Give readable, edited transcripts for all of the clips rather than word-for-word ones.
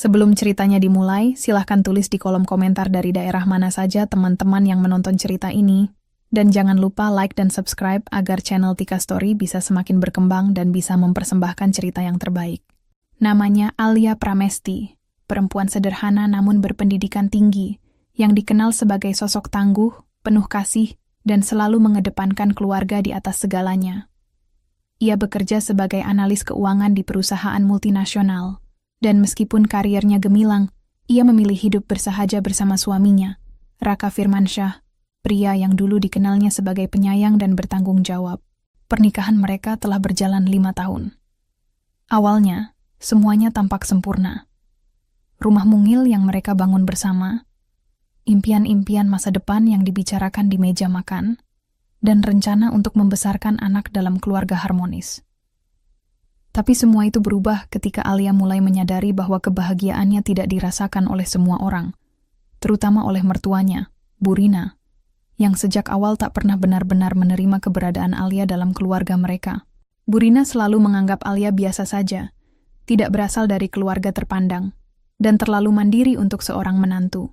Sebelum ceritanya dimulai, silahkan tulis di kolom komentar dari daerah mana saja teman-teman yang menonton cerita ini. Dan jangan lupa like dan subscribe agar channel Tika Story bisa semakin berkembang dan bisa mempersembahkan cerita yang terbaik. Namanya Alia Pramesti, perempuan sederhana namun berpendidikan tinggi, yang dikenal sebagai sosok tangguh, penuh kasih, dan selalu mengedepankan keluarga di atas segalanya. Ia bekerja sebagai analis keuangan di perusahaan multinasional, dan meskipun kariernya gemilang, ia memilih hidup bersahaja bersama suaminya, Raka Firmansyah, pria yang dulu dikenalnya sebagai penyayang dan bertanggung jawab. Pernikahan mereka telah berjalan 5 tahun. Awalnya, semuanya tampak sempurna. Rumah mungil yang mereka bangun bersama, impian-impian masa depan yang dibicarakan di meja makan, dan rencana untuk membesarkan anak dalam keluarga harmonis. Tapi semua itu berubah ketika Alia mulai menyadari bahwa kebahagiaannya tidak dirasakan oleh semua orang, terutama oleh mertuanya, Burina, yang sejak awal tak pernah benar-benar menerima keberadaan Alia dalam keluarga mereka. Burina selalu menganggap Alia biasa saja, tidak berasal dari keluarga terpandang, dan terlalu mandiri untuk seorang menantu.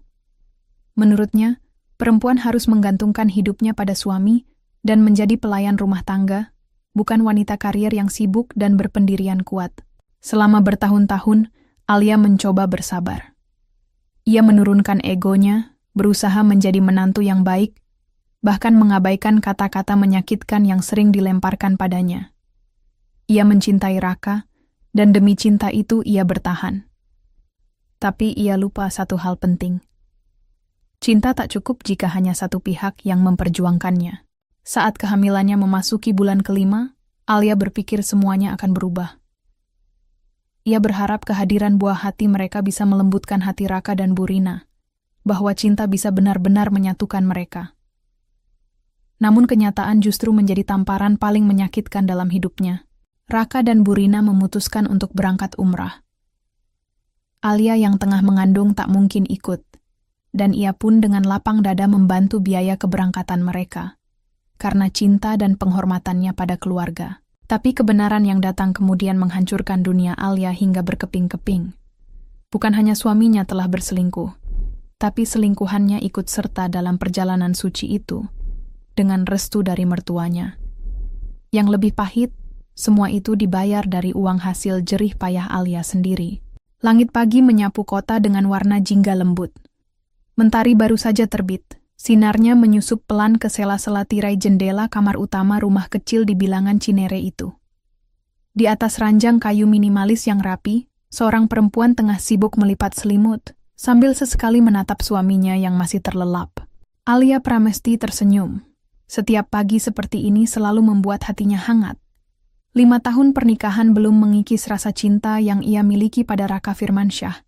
Menurutnya, perempuan harus menggantungkan hidupnya pada suami dan menjadi pelayan rumah tangga, bukan wanita karier yang sibuk dan berpendirian kuat. Selama bertahun-tahun, Alia mencoba bersabar. Ia menurunkan egonya, berusaha menjadi menantu yang baik, bahkan mengabaikan kata-kata menyakitkan yang sering dilemparkan padanya. Ia mencintai Raka, dan demi cinta itu ia bertahan. Tapi ia lupa satu hal penting. Cinta tak cukup jika hanya satu pihak yang memperjuangkannya. Saat kehamilannya memasuki bulan ke-5, Alia berpikir semuanya akan berubah. Ia berharap kehadiran buah hati mereka bisa melembutkan hati Raka dan Burina, bahwa cinta bisa benar-benar menyatukan mereka. Namun kenyataan justru menjadi tamparan paling menyakitkan dalam hidupnya. Raka dan Burina memutuskan untuk berangkat umrah. Alia yang tengah mengandung tak mungkin ikut, dan ia pun dengan lapang dada membantu biaya keberangkatan mereka, karena cinta dan penghormatannya pada keluarga. Tapi kebenaran yang datang kemudian menghancurkan dunia Alia hingga berkeping-keping. Bukan hanya suaminya telah berselingkuh, tapi selingkuhannya ikut serta dalam perjalanan suci itu, dengan restu dari mertuanya. Yang lebih pahit, semua itu dibayar dari uang hasil jerih payah Alia sendiri. Langit pagi menyapu kota dengan warna jingga lembut. Mentari baru saja terbit, sinarnya menyusup pelan ke sela-sela tirai jendela kamar utama rumah kecil di bilangan Cinere itu. Di atas ranjang kayu minimalis yang rapi, seorang perempuan tengah sibuk melipat selimut, sambil sesekali menatap suaminya yang masih terlelap. Alia Pramesti tersenyum. Setiap pagi seperti ini selalu membuat hatinya hangat. 5 tahun pernikahan belum mengikis rasa cinta yang ia miliki pada Raka Firmansyah,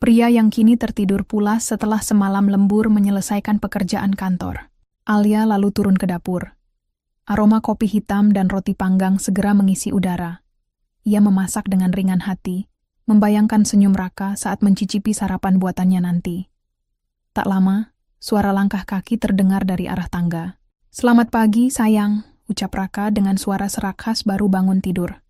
pria yang kini tertidur pulas setelah semalam lembur menyelesaikan pekerjaan kantor. Alia lalu turun ke dapur. Aroma kopi hitam dan roti panggang segera mengisi udara. Ia memasak dengan ringan hati, membayangkan senyum Raka saat mencicipi sarapan buatannya nanti. Tak lama, suara langkah kaki terdengar dari arah tangga. "Selamat pagi, sayang," ucap Raka dengan suara serak khas baru bangun tidur.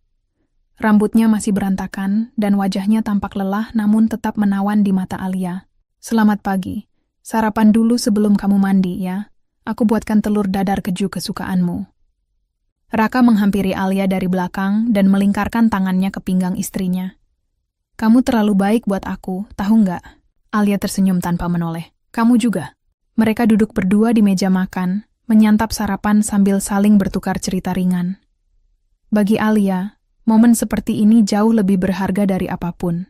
Rambutnya masih berantakan dan wajahnya tampak lelah namun tetap menawan di mata Alia. "Selamat pagi. Sarapan dulu sebelum kamu mandi, ya. Aku buatkan telur dadar keju kesukaanmu." Raka menghampiri Alia dari belakang dan melingkarkan tangannya ke pinggang istrinya. "Kamu terlalu baik buat aku, tahu nggak?" Alia tersenyum tanpa menoleh. "Kamu juga." Mereka duduk berdua di meja makan, menyantap sarapan sambil saling bertukar cerita ringan. Bagi Alia, momen seperti ini jauh lebih berharga dari apapun.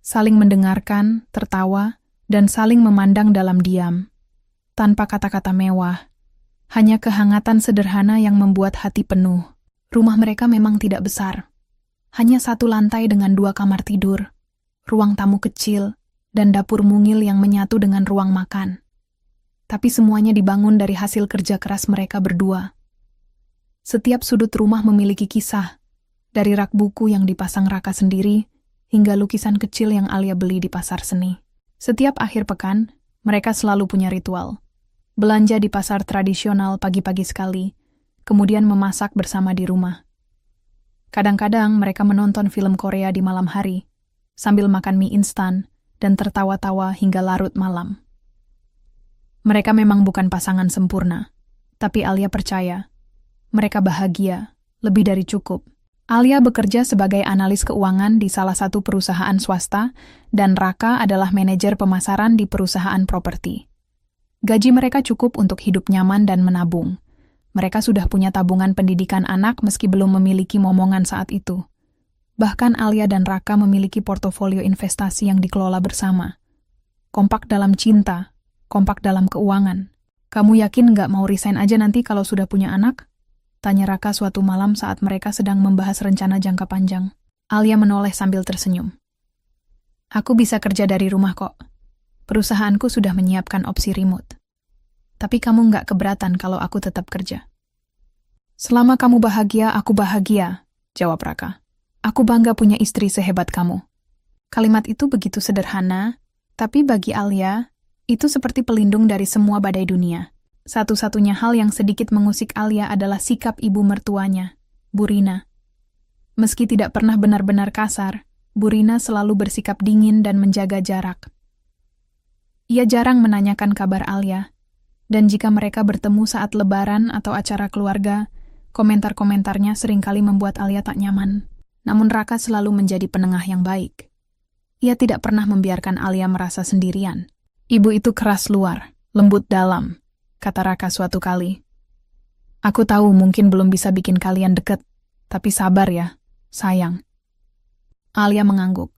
Saling mendengarkan, tertawa, dan saling memandang dalam diam. Tanpa kata-kata mewah, hanya kehangatan sederhana yang membuat hati penuh. Rumah mereka memang tidak besar. Hanya 1 lantai dengan 2 kamar tidur, ruang tamu kecil, dan dapur mungil yang menyatu dengan ruang makan. Tapi semuanya dibangun dari hasil kerja keras mereka berdua. Setiap sudut rumah memiliki kisah, dari rak buku yang dipasang Raka sendiri, hingga lukisan kecil yang Alia beli di pasar seni. Setiap akhir pekan, mereka selalu punya ritual. Belanja di pasar tradisional pagi-pagi sekali, kemudian memasak bersama di rumah. Kadang-kadang mereka menonton film Korea di malam hari, sambil makan mie instan dan tertawa-tawa hingga larut malam. Mereka memang bukan pasangan sempurna, tapi Alia percaya mereka bahagia, lebih dari cukup. Alia bekerja sebagai analis keuangan di salah satu perusahaan swasta dan Raka adalah manajer pemasaran di perusahaan properti. Gaji mereka cukup untuk hidup nyaman dan menabung. Mereka sudah punya tabungan pendidikan anak meski belum memiliki momongan saat itu. Bahkan Alia dan Raka memiliki portofolio investasi yang dikelola bersama. Kompak dalam cinta, kompak dalam keuangan. Kamu yakin nggak mau resign aja nanti kalau sudah punya anak? Tanya Raka suatu malam saat mereka sedang membahas rencana jangka panjang. Alia menoleh sambil tersenyum. Aku bisa kerja dari rumah kok. Perusahaanku sudah menyiapkan opsi remote. Tapi kamu nggak keberatan kalau aku tetap kerja. Selama kamu bahagia, aku bahagia, jawab Raka. Aku bangga punya istri sehebat kamu. Kalimat itu begitu sederhana, tapi bagi Alia, itu seperti pelindung dari semua badai dunia. Satu-satunya hal yang sedikit mengusik Alia adalah sikap ibu mertuanya, Bu Rina. Meski tidak pernah benar-benar kasar, Bu Rina selalu bersikap dingin dan menjaga jarak. Ia jarang menanyakan kabar Alia, dan jika mereka bertemu saat lebaran atau acara keluarga, komentar-komentarnya seringkali membuat Alia tak nyaman. Namun Raka selalu menjadi penengah yang baik. Ia tidak pernah membiarkan Alia merasa sendirian. Ibu itu keras luar, lembut dalam, kata Raka suatu kali. Aku tahu mungkin belum bisa bikin kalian deket, tapi sabar ya, sayang. Alia mengangguk.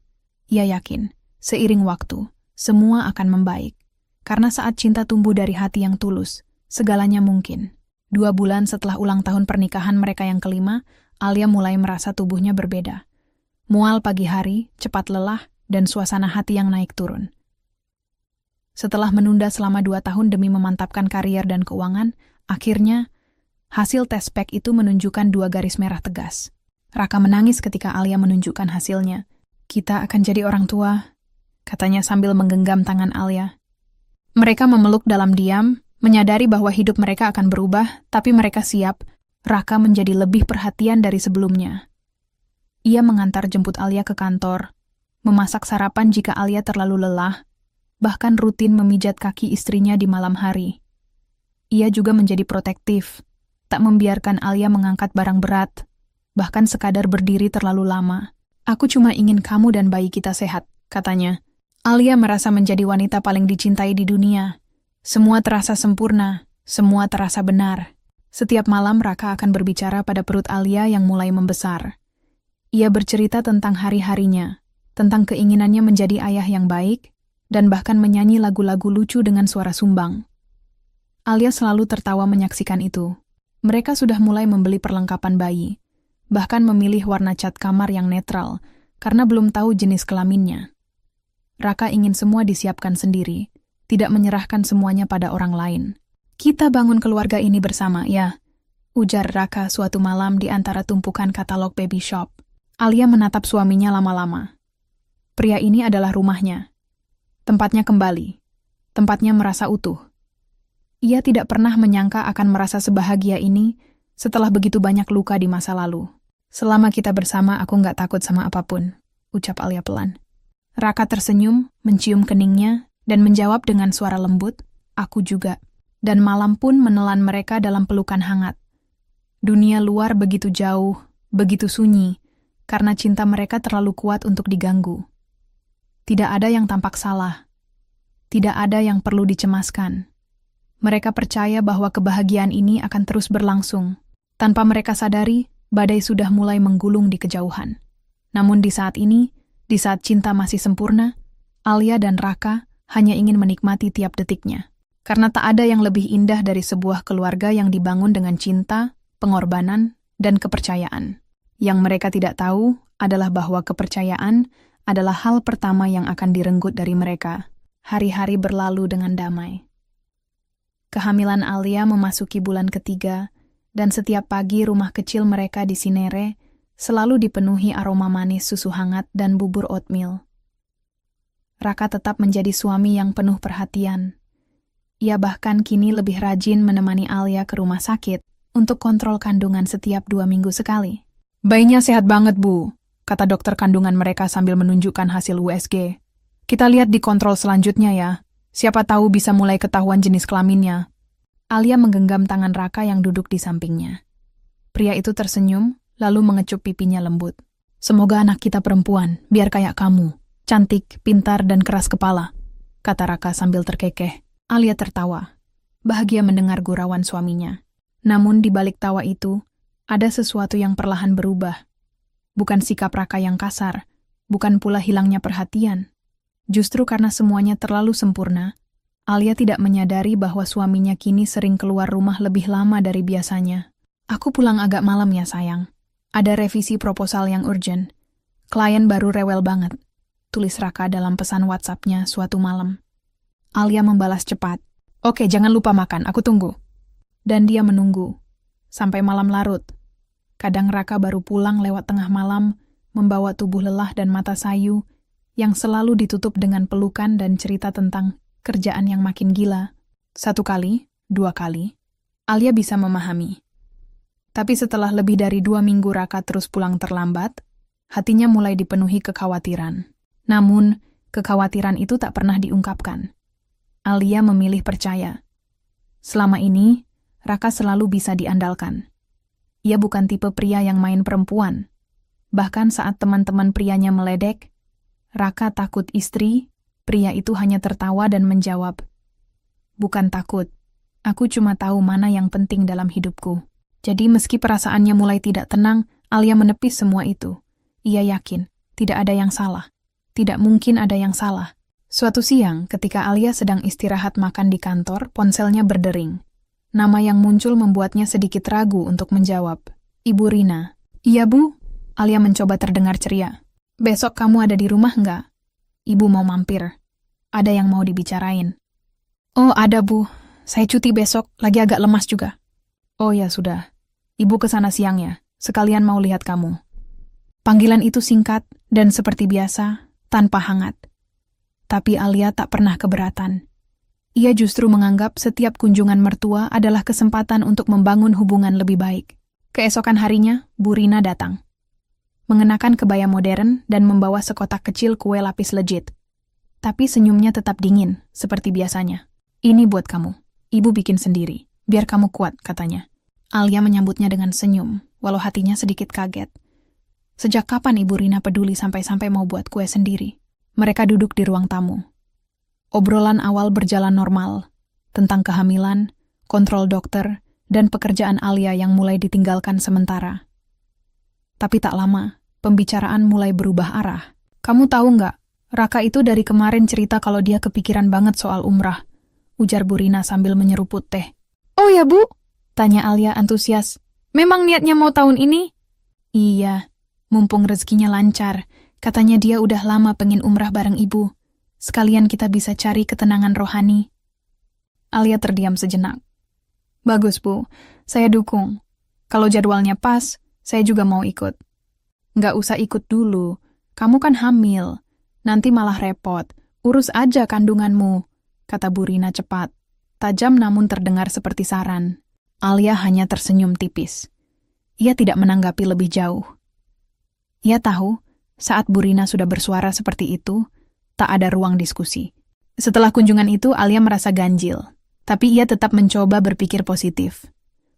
Ia yakin, seiring waktu, semua akan membaik. Karena saat cinta tumbuh dari hati yang tulus, segalanya mungkin. 2 bulan setelah ulang tahun pernikahan mereka yang kelima, Alia mulai merasa tubuhnya berbeda. Mual pagi hari, cepat lelah, dan suasana hati yang naik turun. Setelah menunda selama 2 tahun demi memantapkan karier dan keuangan, akhirnya, hasil tes PEC itu menunjukkan 2 garis merah tegas. Raka menangis ketika Alia menunjukkan hasilnya. Kita akan jadi orang tua, katanya sambil menggenggam tangan Alia. Mereka memeluk dalam diam, menyadari bahwa hidup mereka akan berubah, tapi mereka siap. Raka menjadi lebih perhatian dari sebelumnya. Ia mengantar jemput Alia ke kantor, memasak sarapan jika Alia terlalu lelah, bahkan rutin memijat kaki istrinya di malam hari. Ia juga menjadi protektif, tak membiarkan Alia mengangkat barang berat, bahkan sekadar berdiri terlalu lama. Aku cuma ingin kamu dan bayi kita sehat, katanya. Alia merasa menjadi wanita paling dicintai di dunia. Semua terasa sempurna, semua terasa benar. Setiap malam Raka akan berbicara pada perut Alia yang mulai membesar. Ia bercerita tentang hari-harinya, tentang keinginannya menjadi ayah yang baik, dan bahkan menyanyi lagu-lagu lucu dengan suara sumbang. Alia selalu tertawa menyaksikan itu. Mereka sudah mulai membeli perlengkapan bayi, bahkan memilih warna cat kamar yang netral, karena belum tahu jenis kelaminnya. Raka ingin semua disiapkan sendiri, tidak menyerahkan semuanya pada orang lain. Kita bangun keluarga ini bersama, ya, ujar Raka suatu malam di antara tumpukan katalog baby shop. Alia menatap suaminya lama-lama. Pria ini adalah rumahnya. Tempatnya kembali. Tempatnya merasa utuh. Ia tidak pernah menyangka akan merasa sebahagia ini setelah begitu banyak luka di masa lalu. Selama kita bersama, aku nggak takut sama apapun, ucap Alia pelan. Raka tersenyum, mencium keningnya, dan menjawab dengan suara lembut, aku juga. Dan malam pun menelan mereka dalam pelukan hangat. Dunia luar begitu jauh, begitu sunyi, karena cinta mereka terlalu kuat untuk diganggu. Tidak ada yang tampak salah. Tidak ada yang perlu dicemaskan. Mereka percaya bahwa kebahagiaan ini akan terus berlangsung. Tanpa mereka sadari, badai sudah mulai menggulung di kejauhan. Namun di saat ini, di saat cinta masih sempurna, Alia dan Raka hanya ingin menikmati tiap detiknya. Karena tak ada yang lebih indah dari sebuah keluarga yang dibangun dengan cinta, pengorbanan, dan kepercayaan. Yang mereka tidak tahu adalah bahwa kepercayaan adalah hal pertama yang akan direnggut dari mereka. Hari-hari berlalu dengan damai. Kehamilan Alia memasuki bulan ketiga, dan setiap pagi rumah kecil mereka di Cinere selalu dipenuhi aroma manis susu hangat dan bubur oatmeal. Raka tetap menjadi suami yang penuh perhatian. Ia bahkan kini lebih rajin menemani Alia ke rumah sakit untuk kontrol kandungan setiap 2 minggu sekali. Bayinya sehat banget, Bu. kata dokter kandungan mereka sambil menunjukkan hasil USG. Kita lihat di kontrol selanjutnya ya. Siapa tahu bisa mulai ketahuan jenis kelaminnya. Alia menggenggam tangan Raka yang duduk di sampingnya. Pria itu tersenyum, lalu mengecup pipinya lembut. Semoga anak kita perempuan, biar kayak kamu. Cantik, pintar, dan keras kepala, kata Raka sambil terkekeh. Alia tertawa, bahagia mendengar gurauan suaminya. Namun di balik tawa itu, ada sesuatu yang perlahan berubah. Bukan sikap Raka yang kasar, bukan pula hilangnya perhatian. Justru karena semuanya terlalu sempurna, Alia tidak menyadari bahwa suaminya kini sering keluar rumah lebih lama dari biasanya. Aku pulang agak malam ya sayang. Ada revisi proposal yang urgent. Klien baru rewel banget, tulis Raka dalam pesan WhatsApp-nya suatu malam. Alia membalas cepat. Oke, jangan lupa makan, aku tunggu. Dan dia menunggu. Sampai malam larut. Kadang Raka baru pulang lewat tengah malam, membawa tubuh lelah dan mata sayu, yang selalu ditutup dengan pelukan dan cerita tentang kerjaan yang makin gila. 1 kali, 2 kali, Alia bisa memahami. Tapi setelah lebih dari 2 minggu Raka terus pulang terlambat, hatinya mulai dipenuhi kekhawatiran. Namun, kekhawatiran itu tak pernah diungkapkan. Alia memilih percaya. Selama ini, Raka selalu bisa diandalkan. Ia bukan tipe pria yang main perempuan. Bahkan saat teman-teman prianya meledek, Raka takut istri, pria itu hanya tertawa dan menjawab, bukan takut, aku cuma tahu mana yang penting dalam hidupku. Jadi meski perasaannya mulai tidak tenang, Alia menepis semua itu. Ia yakin, tidak ada yang salah. Tidak mungkin ada yang salah. Suatu siang, ketika Alia sedang istirahat makan di kantor, ponselnya berdering. Nama yang muncul membuatnya sedikit ragu untuk menjawab. Ibu Rina. Iya Bu, Alia mencoba terdengar ceria. Besok kamu ada di rumah nggak? Ibu mau mampir. Ada yang mau dibicarain. Oh ada Bu, saya cuti besok, lagi agak lemas juga. Oh ya sudah, Ibu kesana siang ya, sekalian mau lihat kamu. Panggilan itu singkat dan seperti biasa, tanpa hangat. Tapi Alia tak pernah keberatan. Ia justru menganggap setiap kunjungan mertua adalah kesempatan untuk membangun hubungan lebih baik. Keesokan harinya, Bu Rina datang. Mengenakan kebaya modern dan membawa sekotak kecil kue lapis legit. Tapi senyumnya tetap dingin, seperti biasanya. Ini buat kamu. Ibu bikin sendiri. Biar kamu kuat, katanya. Alia menyambutnya dengan senyum, walau hatinya sedikit kaget. Sejak kapan Ibu Rina peduli sampai-sampai mau buat kue sendiri? Mereka duduk di ruang tamu. Obrolan awal berjalan normal, tentang kehamilan, kontrol dokter, dan pekerjaan Alia yang mulai ditinggalkan sementara. Tapi tak lama, pembicaraan mulai berubah arah. Kamu tahu nggak, Raka itu dari kemarin cerita kalau dia kepikiran banget soal umrah, ujar Bu Rina sambil menyeruput teh. Oh ya Bu? Tanya Alia antusias. Memang niatnya mau tahun ini? Iya, mumpung rezekinya lancar, katanya dia udah lama pengen umrah bareng ibu. Sekalian kita bisa cari ketenangan rohani. Alia terdiam sejenak. Bagus Bu, saya dukung. Kalau jadwalnya pas, saya juga mau ikut. Nggak usah ikut dulu, kamu kan hamil. Nanti malah repot, urus aja kandunganmu, kata Bu Rina cepat. Tajam namun terdengar seperti saran. Alia hanya tersenyum tipis. Ia tidak menanggapi lebih jauh. Ia tahu, saat Bu Rina sudah bersuara seperti itu, tak ada ruang diskusi. Setelah kunjungan itu, Alia merasa ganjil. Tapi ia tetap mencoba berpikir positif.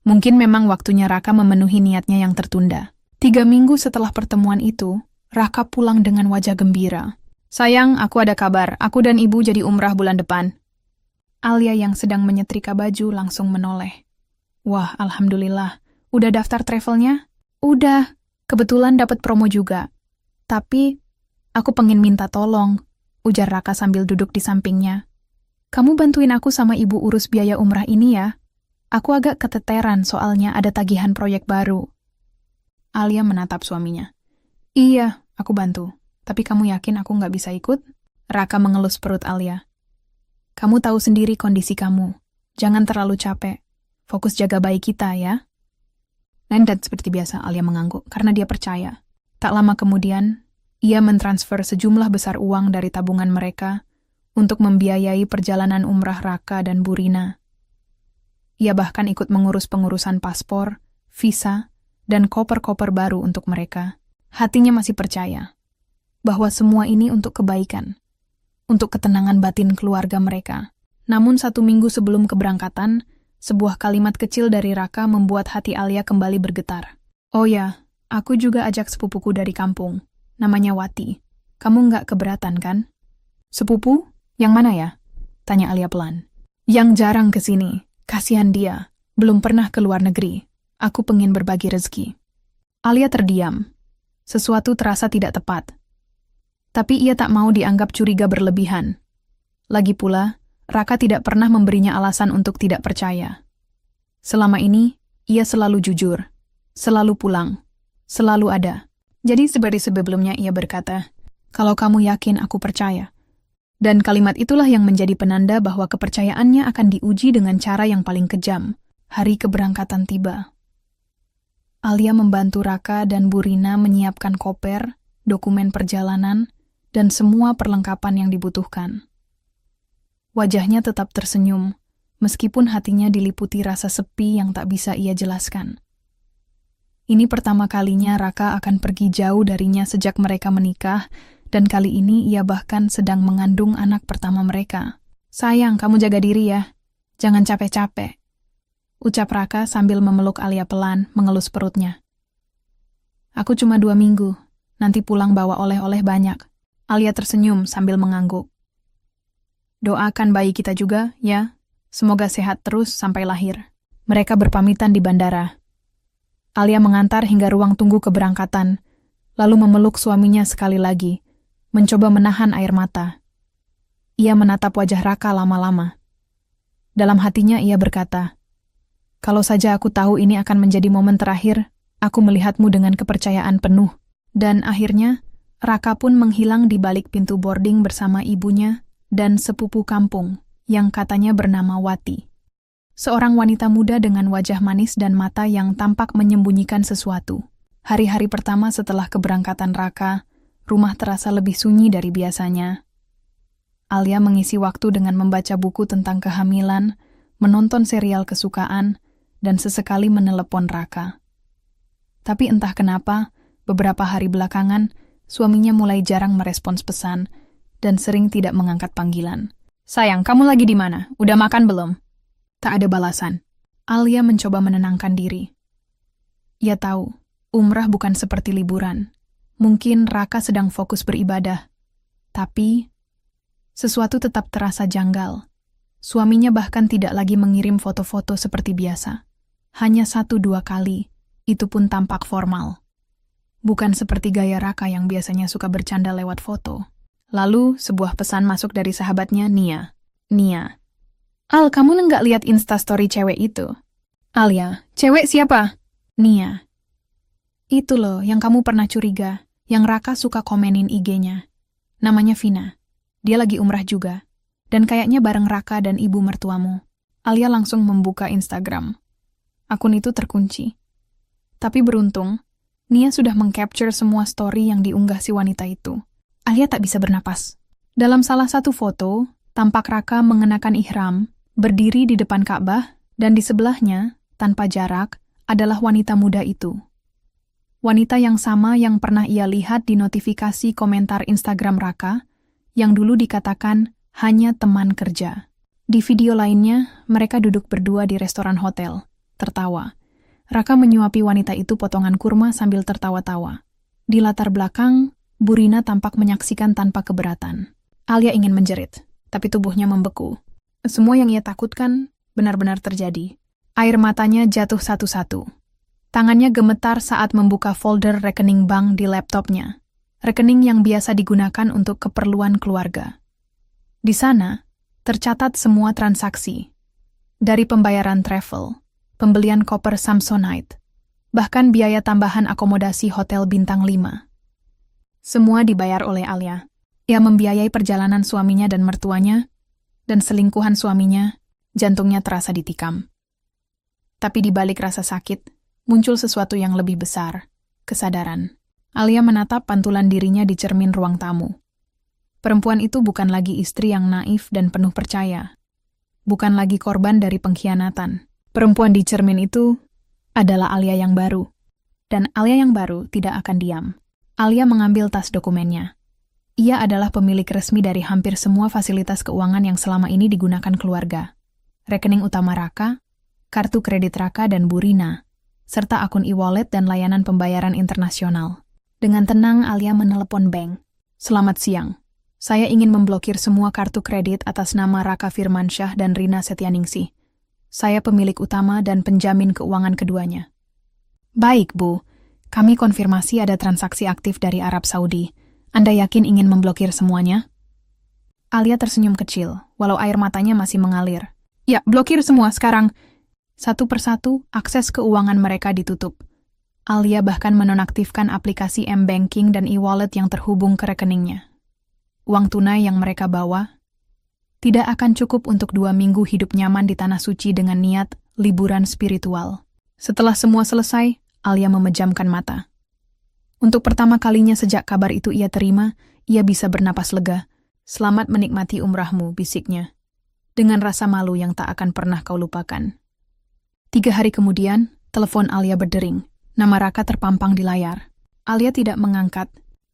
Mungkin memang waktunya Raka memenuhi niatnya yang tertunda. 3 minggu setelah pertemuan itu, Raka pulang dengan wajah gembira. Sayang, aku ada kabar. Aku dan ibu jadi umrah bulan depan. Alia yang sedang menyetrika baju langsung menoleh. Wah, alhamdulillah. Udah daftar travelnya? Udah. Kebetulan dapat promo juga. Tapi, aku pengen minta tolong, ujar Raka sambil duduk di sampingnya. Kamu bantuin aku sama ibu urus biaya umrah ini ya? Aku agak keteteran soalnya ada tagihan proyek baru. Alia menatap suaminya. Iya, aku bantu. Tapi kamu yakin aku nggak bisa ikut? Raka mengelus perut Alia. Kamu tahu sendiri kondisi kamu. Jangan terlalu capek. Fokus jaga bayi kita ya. Dan seperti biasa Alia mengangguk karena dia percaya. Tak lama kemudian, ia mentransfer sejumlah besar uang dari tabungan mereka untuk membiayai perjalanan umrah Raka dan Bu Rina. Ia bahkan ikut mengurus pengurusan paspor, visa, dan koper-koper baru untuk mereka. Hatinya masih percaya bahwa semua ini untuk kebaikan, untuk ketenangan batin keluarga mereka. Namun 1 minggu sebelum keberangkatan, sebuah kalimat kecil dari Raka membuat hati Alia kembali bergetar. Oh ya, aku juga ajak sepupuku dari kampung. Namanya Wati. Kamu nggak keberatan kan? Sepupu? Yang mana ya? Tanya Alia pelan. Yang jarang kesini. Kasihan dia. Belum pernah ke luar negeri. Aku pengen berbagi rezeki. Alia terdiam. Sesuatu terasa tidak tepat. Tapi ia tak mau dianggap curiga berlebihan. Lagi pula, Raka tidak pernah memberinya alasan untuk tidak percaya. Selama ini, ia selalu jujur, selalu pulang, selalu ada. Jadi seperti sebelumnya ia berkata, "Kalau kamu yakin aku percaya." Dan kalimat itulah yang menjadi penanda bahwa kepercayaannya akan diuji dengan cara yang paling kejam. Hari keberangkatan tiba. Alia membantu Raka dan Bu Rina menyiapkan koper, dokumen perjalanan, dan semua perlengkapan yang dibutuhkan. Wajahnya tetap tersenyum, meskipun hatinya diliputi rasa sepi yang tak bisa ia jelaskan. Ini pertama kalinya Raka akan pergi jauh darinya sejak mereka menikah, dan kali ini ia bahkan sedang mengandung anak pertama mereka. "Sayang, kamu jaga diri ya. Jangan capek-capek," ucap Raka sambil memeluk Alia pelan, mengelus perutnya. "Aku cuma 2 minggu, nanti pulang bawa oleh-oleh banyak." Alia tersenyum sambil mengangguk. "Doakan bayi kita juga, ya. Semoga sehat terus sampai lahir." Mereka berpamitan di bandara. Alia mengantar hingga ruang tunggu keberangkatan, lalu memeluk suaminya sekali lagi, mencoba menahan air mata. Ia menatap wajah Raka lama-lama. Dalam hatinya ia berkata, "Kalau saja aku tahu ini akan menjadi momen terakhir, aku melihatmu dengan kepercayaan penuh." Dan akhirnya, Raka pun menghilang di balik pintu boarding bersama ibunya dan sepupu kampung yang katanya bernama Wati. Seorang wanita muda dengan wajah manis dan mata yang tampak menyembunyikan sesuatu. Hari-hari pertama setelah keberangkatan Raka, rumah terasa lebih sunyi dari biasanya. Alia mengisi waktu dengan membaca buku tentang kehamilan, menonton serial kesukaan, dan sesekali menelepon Raka. Tapi entah kenapa, beberapa hari belakangan, suaminya mulai jarang merespons pesan, dan sering tidak mengangkat panggilan. "Sayang, kamu lagi di mana? Udah makan belum?" Tak ada balasan. Alia mencoba menenangkan diri. Ia tahu, umrah bukan seperti liburan. Mungkin Raka sedang fokus beribadah. Tapi, sesuatu tetap terasa janggal. Suaminya bahkan tidak lagi mengirim foto-foto seperti biasa. Hanya 1-2 kali, itu pun tampak formal. Bukan seperti gaya Raka yang biasanya suka bercanda lewat foto. Lalu, sebuah pesan masuk dari sahabatnya, Nia. "Nia. Al, kamu nggak lihat instastory cewek itu?" "Alia, cewek siapa?" "Nia. Itu loh, yang kamu pernah curiga, yang Raka suka komenin IG-nya. Namanya Vina. Dia lagi umrah juga. Dan kayaknya bareng Raka dan ibu mertuamu." Alia langsung membuka Instagram. Akun itu terkunci. Tapi beruntung, Nia sudah mengcapture semua story yang diunggah si wanita itu. Alia tak bisa bernapas. Dalam salah satu foto, tampak Raka mengenakan ihram, berdiri di depan Ka'bah, dan di sebelahnya, tanpa jarak, adalah wanita muda itu. Wanita yang sama yang pernah ia lihat di notifikasi komentar Instagram Raka, yang dulu dikatakan hanya teman kerja. Di video lainnya, mereka duduk berdua di restoran hotel, tertawa. Raka menyuapi wanita itu potongan kurma sambil tertawa-tawa. Di latar belakang, Bu Rina tampak menyaksikan tanpa keberatan. Alia ingin menjerit, tapi tubuhnya membeku. Semua yang ia takutkan benar-benar terjadi. Air matanya jatuh satu-satu. Tangannya gemetar saat membuka folder rekening bank di laptopnya. Rekening yang biasa digunakan untuk keperluan keluarga. Di sana, tercatat semua transaksi. Dari pembayaran travel, pembelian koper Samsonite, bahkan biaya tambahan akomodasi hotel bintang 5. Semua dibayar oleh Alia. Ia membiayai perjalanan suaminya dan mertuanya, dan selingkuhan suaminya, jantungnya terasa ditikam. Tapi di balik rasa sakit, muncul sesuatu yang lebih besar, kesadaran. Alia menatap pantulan dirinya di cermin ruang tamu. Perempuan itu bukan lagi istri yang naif dan penuh percaya. Bukan lagi korban dari pengkhianatan. Perempuan di cermin itu adalah Alia yang baru. Dan Alia yang baru tidak akan diam. Alia mengambil tas dokumennya. Ia adalah pemilik resmi dari hampir semua fasilitas keuangan yang selama ini digunakan keluarga. Rekening utama Raka, kartu kredit Raka dan Burina, serta akun e-wallet dan layanan pembayaran internasional. Dengan tenang, Alia menelepon bank. Selamat siang. Saya ingin memblokir semua kartu kredit atas nama Raka Firmansyah dan Rina Setyaningsih. Saya pemilik utama dan penjamin keuangan keduanya. Baik, Bu. Kami konfirmasi ada transaksi aktif dari Arab Saudi. Anda yakin ingin memblokir semuanya? Alia tersenyum kecil, walau air matanya masih mengalir. Ya, blokir semua sekarang. Satu persatu, akses keuangan mereka ditutup. Alia bahkan menonaktifkan aplikasi M-Banking dan e-wallet yang terhubung ke rekeningnya. Uang tunai yang mereka bawa tidak akan cukup untuk 2 minggu hidup nyaman di Tanah Suci dengan niat liburan spiritual. Setelah semua selesai, Alia memejamkan mata. Untuk pertama kalinya sejak kabar itu ia terima, ia bisa bernapas lega. Selamat menikmati umrahmu, bisiknya. Dengan rasa malu yang tak akan pernah kau lupakan. 3 hari kemudian, telepon Alia berdering. Nama Raka terpampang di layar. Alia tidak mengangkat.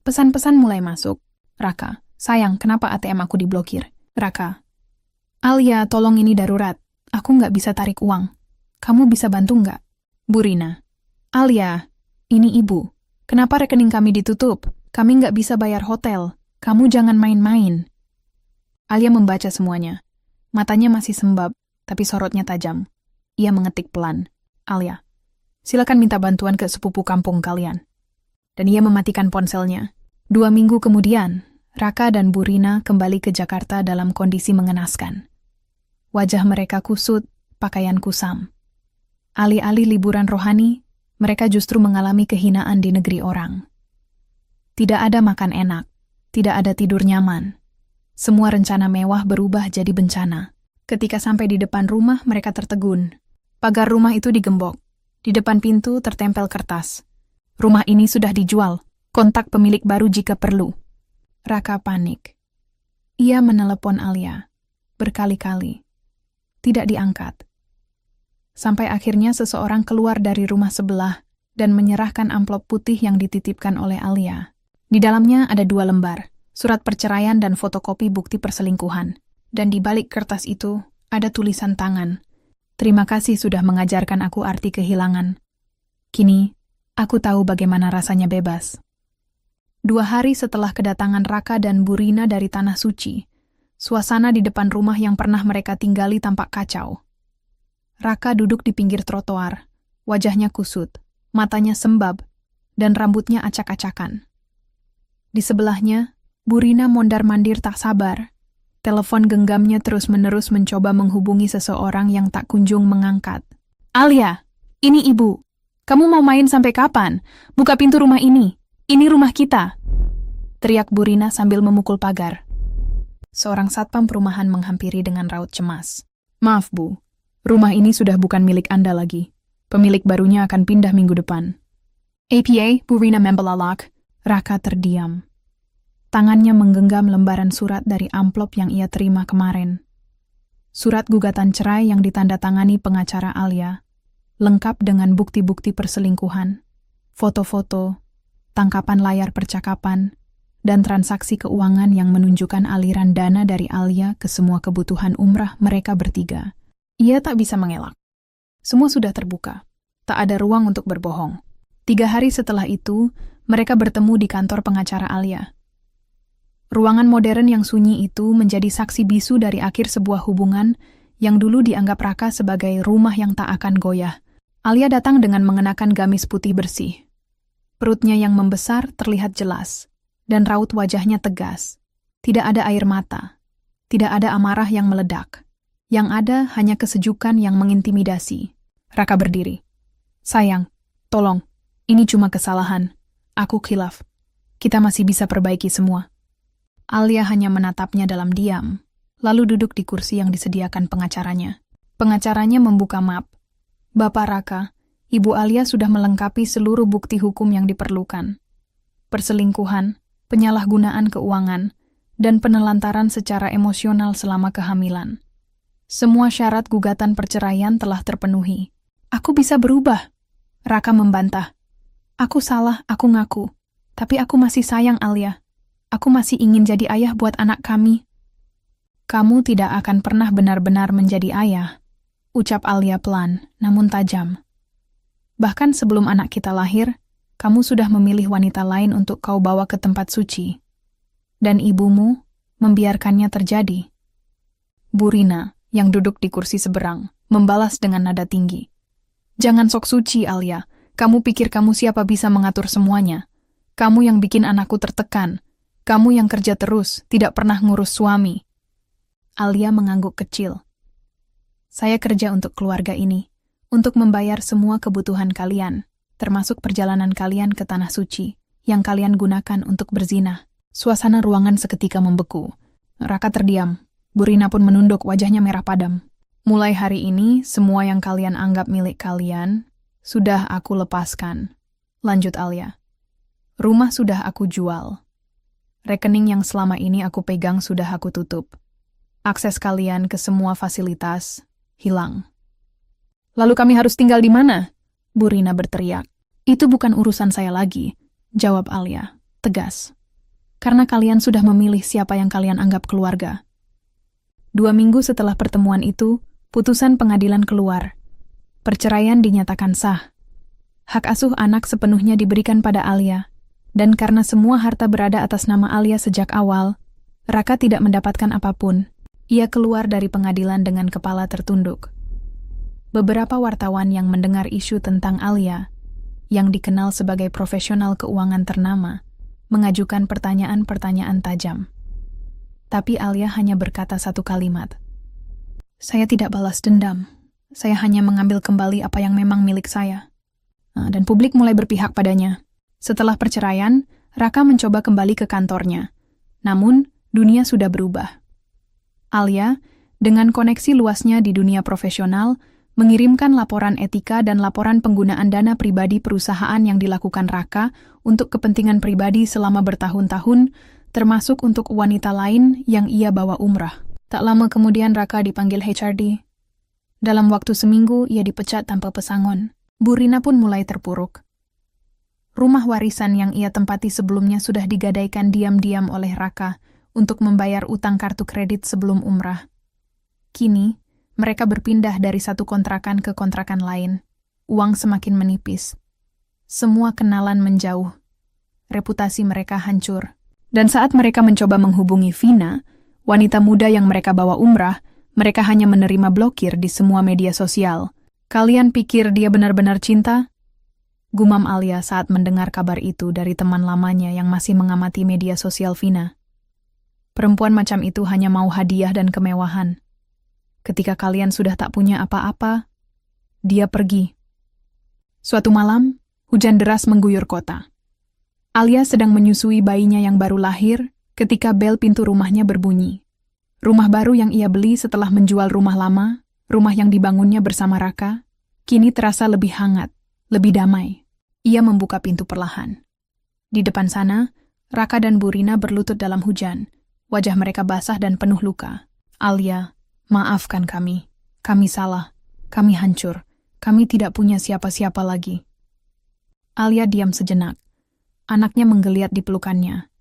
Pesan-pesan mulai masuk. Raka, sayang, kenapa ATM aku diblokir? Raka. Alia, tolong ini darurat. Aku nggak bisa tarik uang. Kamu bisa bantu nggak? Burina. Alia, ini ibu. Kenapa rekening kami ditutup? Kami nggak bisa bayar hotel. Kamu jangan main-main. Alia membaca semuanya. Matanya masih sembab, tapi sorotnya tajam. Ia mengetik pelan. Alia, silakan minta bantuan ke sepupu kampung kalian. Dan ia mematikan ponselnya. 2 minggu kemudian, Raka dan Burina kembali ke Jakarta dalam kondisi mengenaskan. Wajah mereka kusut, pakaian kusam. Alih-alih liburan rohani, mereka justru mengalami kehinaan di negeri orang. Tidak ada makan enak, tidak ada tidur nyaman. Semua rencana mewah berubah jadi bencana. Ketika sampai di depan rumah, mereka tertegun. Pagar rumah itu digembok. Di depan pintu tertempel kertas. Rumah ini sudah dijual. Kontak pemilik baru jika perlu. Raka panik. Ia menelepon Alia. Berkali-kali. Tidak diangkat. Sampai akhirnya seseorang keluar dari rumah sebelah dan menyerahkan amplop putih yang dititipkan oleh Alia. Di dalamnya ada 2 lembar, surat perceraian dan fotokopi bukti perselingkuhan. Dan di balik kertas itu ada tulisan tangan. Terima kasih sudah mengajarkan aku arti kehilangan. Kini, aku tahu bagaimana rasanya bebas. 2 hari setelah kedatangan Raka dan Burina dari Tanah Suci, suasana di depan rumah yang pernah mereka tinggali tampak kacau. Raka duduk di pinggir trotoar, wajahnya kusut, matanya sembab, dan rambutnya acak-acakan. Di sebelahnya, Burina mondar-mandir tak sabar. Telepon genggamnya terus-menerus mencoba menghubungi seseorang yang tak kunjung mengangkat. Alia, ini ibu. Kamu mau main sampai kapan? Buka pintu rumah ini. Ini rumah kita. Teriak Burina sambil memukul pagar. Seorang satpam perumahan menghampiri dengan raut cemas. Maaf, Bu. Rumah ini sudah bukan milik Anda lagi. Pemilik barunya akan pindah minggu depan. APA, Burina membelalak. Raka terdiam. Tangannya menggenggam lembaran surat dari amplop yang ia terima kemarin. Surat gugatan cerai yang ditandatangani pengacara Alia, lengkap dengan bukti-bukti perselingkuhan, foto-foto, tangkapan layar percakapan, dan transaksi keuangan yang menunjukkan aliran dana dari Alia ke semua kebutuhan umrah mereka bertiga. Ia tak bisa mengelak. Semua sudah terbuka. Tak ada ruang untuk berbohong. 3 hari setelah itu, mereka bertemu di kantor pengacara Alia. Ruangan modern yang sunyi itu menjadi saksi bisu dari akhir sebuah hubungan yang dulu dianggap Raka sebagai rumah yang tak akan goyah. Alia datang dengan mengenakan gamis putih bersih. Perutnya yang membesar terlihat jelas, dan raut wajahnya tegas. Tidak ada air mata, tidak ada amarah yang meledak. Yang ada hanya kesejukan yang mengintimidasi. Raka berdiri. Sayang, tolong, ini cuma kesalahan. Aku khilaf. Kita masih bisa perbaiki semua. Alia hanya menatapnya dalam diam, lalu duduk di kursi yang disediakan pengacaranya. Pengacaranya membuka map. Bapak Raka, Ibu Alia sudah melengkapi seluruh bukti hukum yang diperlukan. Perselingkuhan, penyalahgunaan keuangan, dan penelantaran secara emosional selama kehamilan. Semua syarat gugatan perceraian telah terpenuhi. Aku bisa berubah. Raka membantah. Aku salah, aku ngaku. Tapi aku masih sayang Alia. Aku masih ingin jadi ayah buat anak kami. Kamu tidak akan pernah benar-benar menjadi ayah, ucap Alia pelan, namun tajam. Bahkan sebelum anak kita lahir, kamu sudah memilih wanita lain untuk kau bawa ke tempat suci. Dan ibumu membiarkannya terjadi. Burina, yang duduk di kursi seberang, membalas dengan nada tinggi. Jangan sok suci, Alia. Kamu pikir kamu siapa bisa mengatur semuanya? Kamu yang bikin anakku tertekan. Kamu yang kerja terus, tidak pernah ngurus suami. Alia mengangguk kecil. Saya kerja untuk keluarga ini, untuk membayar semua kebutuhan kalian, termasuk perjalanan kalian ke tanah suci, yang kalian gunakan untuk berzina. Suasana ruangan seketika membeku. Raka terdiam. Burina pun menunduk, wajahnya merah padam. Mulai hari ini, semua yang kalian anggap milik kalian, sudah aku lepaskan. Lanjut Alia. Rumah sudah aku jual. Rekening yang selama ini aku pegang sudah aku tutup. Akses kalian ke semua fasilitas hilang. Lalu kami harus tinggal di mana? Burina berteriak. Itu bukan urusan saya lagi, jawab Alia, tegas. Karena kalian sudah memilih siapa yang kalian anggap keluarga. 2 minggu setelah pertemuan itu, putusan pengadilan keluar. Perceraian dinyatakan sah. Hak asuh anak sepenuhnya diberikan pada Alia. Dan karena semua harta berada atas nama Alia sejak awal, Raka tidak mendapatkan apapun. Ia keluar dari pengadilan dengan kepala tertunduk. Beberapa wartawan yang mendengar isu tentang Alia, yang dikenal sebagai profesional keuangan ternama, mengajukan pertanyaan-pertanyaan tajam. Tapi Alia hanya berkata satu kalimat. Saya tidak balas dendam. Saya hanya mengambil kembali apa yang memang milik saya. Dan publik mulai berpihak padanya. Setelah perceraian, Raka mencoba kembali ke kantornya. Namun, dunia sudah berubah. Alia, dengan koneksi luasnya di dunia profesional, mengirimkan laporan etika dan laporan penggunaan dana pribadi perusahaan yang dilakukan Raka untuk kepentingan pribadi selama bertahun-tahun, termasuk untuk wanita lain yang ia bawa umrah. Tak lama kemudian Raka dipanggil HRD. Dalam waktu seminggu, ia dipecat tanpa pesangon. Burina pun mulai terpuruk. Rumah warisan yang ia tempati sebelumnya sudah digadaikan diam-diam oleh Raka untuk membayar utang kartu kredit sebelum umrah. Kini, mereka berpindah dari satu kontrakan ke kontrakan lain. Uang semakin menipis. Semua kenalan menjauh. Reputasi mereka hancur. Dan saat mereka mencoba menghubungi Vina, wanita muda yang mereka bawa umrah, mereka hanya menerima blokir di semua media sosial. Kalian pikir dia benar-benar cinta? Gumam Alia saat mendengar kabar itu dari teman lamanya yang masih mengamati media sosial Vina. Perempuan macam itu hanya mau hadiah dan kemewahan. Ketika kalian sudah tak punya apa-apa, dia pergi. Suatu malam, hujan deras mengguyur kota. Alia sedang menyusui bayinya yang baru lahir ketika bel pintu rumahnya berbunyi. Rumah baru yang ia beli setelah menjual rumah lama, rumah yang dibangunnya bersama Raka, kini terasa lebih hangat, lebih damai. Ia membuka pintu perlahan. Di depan sana, Raka dan Burina berlutut dalam hujan. Wajah mereka basah dan penuh luka. Alia, maafkan kami. Kami salah. Kami hancur. Kami tidak punya siapa-siapa lagi. Alia diam sejenak. Anaknya menggeliat di pelukannya.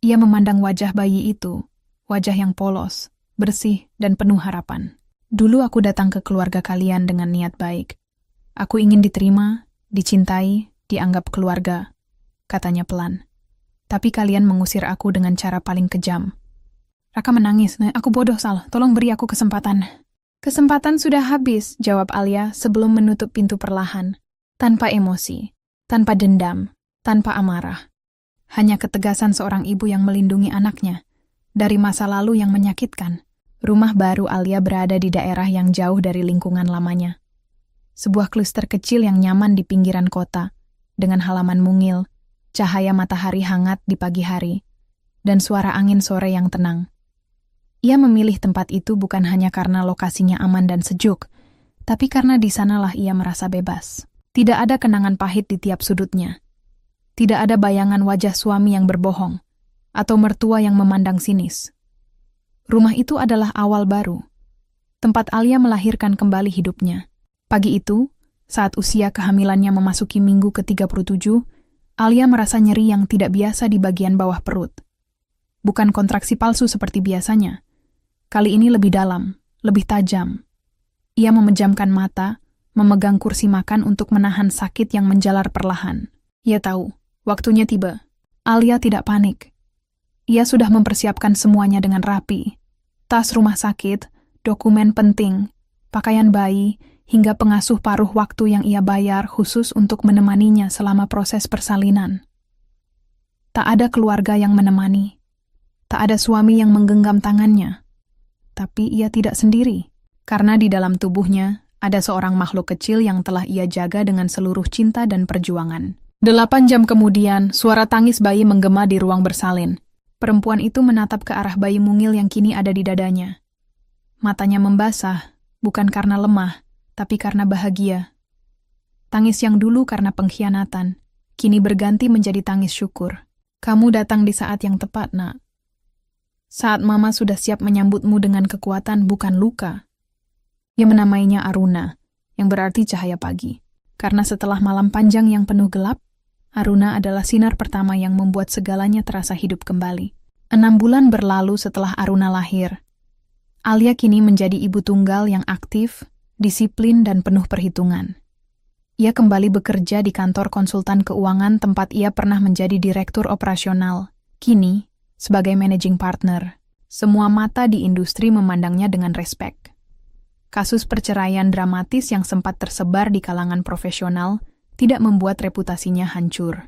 Ia memandang wajah bayi itu. Wajah yang polos, bersih, dan penuh harapan. Dulu aku datang ke keluarga kalian dengan niat baik. Aku ingin diterima, dicintai, dianggap keluarga, katanya pelan. Tapi kalian mengusir aku dengan cara paling kejam. Raka menangis. Aku bodoh, Sal. Tolong beri aku kesempatan. Kesempatan sudah habis, jawab Alia sebelum menutup pintu perlahan. Tanpa emosi, tanpa dendam, tanpa amarah. Hanya ketegasan seorang ibu yang melindungi anaknya dari masa lalu yang menyakitkan. Rumah baru Alia berada di daerah yang jauh dari lingkungan lamanya. Sebuah kluster kecil yang nyaman di pinggiran kota, dengan halaman mungil, cahaya matahari hangat di pagi hari, dan suara angin sore yang tenang. Ia memilih tempat itu bukan hanya karena lokasinya aman dan sejuk, tapi karena di sanalah ia merasa bebas. Tidak ada kenangan pahit di tiap sudutnya. Tidak ada bayangan wajah suami yang berbohong, atau mertua yang memandang sinis. Rumah itu adalah awal baru, tempat Alia melahirkan kembali hidupnya. Pagi itu, saat usia kehamilannya memasuki minggu ke-37, Alia merasa nyeri yang tidak biasa di bagian bawah perut. Bukan kontraksi palsu seperti biasanya. Kali ini lebih dalam, lebih tajam. Ia memejamkan mata, memegang kursi makan untuk menahan sakit yang menjalar perlahan. Ia tahu, waktunya tiba. Alia tidak panik. Ia sudah mempersiapkan semuanya dengan rapi. Tas rumah sakit, dokumen penting, pakaian bayi, hingga pengasuh paruh waktu yang ia bayar khusus untuk menemaninya selama proses persalinan. Tak ada keluarga yang menemani. Tak ada suami yang menggenggam tangannya. Tapi ia tidak sendiri, karena di dalam tubuhnya ada seorang makhluk kecil yang telah ia jaga dengan seluruh cinta dan perjuangan. 8 jam kemudian, suara tangis bayi menggema di ruang bersalin. Perempuan itu menatap ke arah bayi mungil yang kini ada di dadanya. Matanya membasah, bukan karena lemah, tapi karena bahagia. Tangis yang dulu karena pengkhianatan, kini berganti menjadi tangis syukur. Kamu datang di saat yang tepat, Nak. Saat Mama sudah siap menyambutmu dengan kekuatan bukan luka. Ia menamainya Aruna, yang berarti cahaya pagi. Karena setelah malam panjang yang penuh gelap, Aruna adalah sinar pertama yang membuat segalanya terasa hidup kembali. 6 bulan berlalu setelah Aruna lahir. Alia kini menjadi ibu tunggal yang aktif, disiplin, dan penuh perhitungan. Ia kembali bekerja di kantor konsultan keuangan tempat ia pernah menjadi direktur operasional. Kini, sebagai managing partner, semua mata di industri memandangnya dengan respek. Kasus perceraian dramatis yang sempat tersebar di kalangan profesional tidak membuat reputasinya hancur.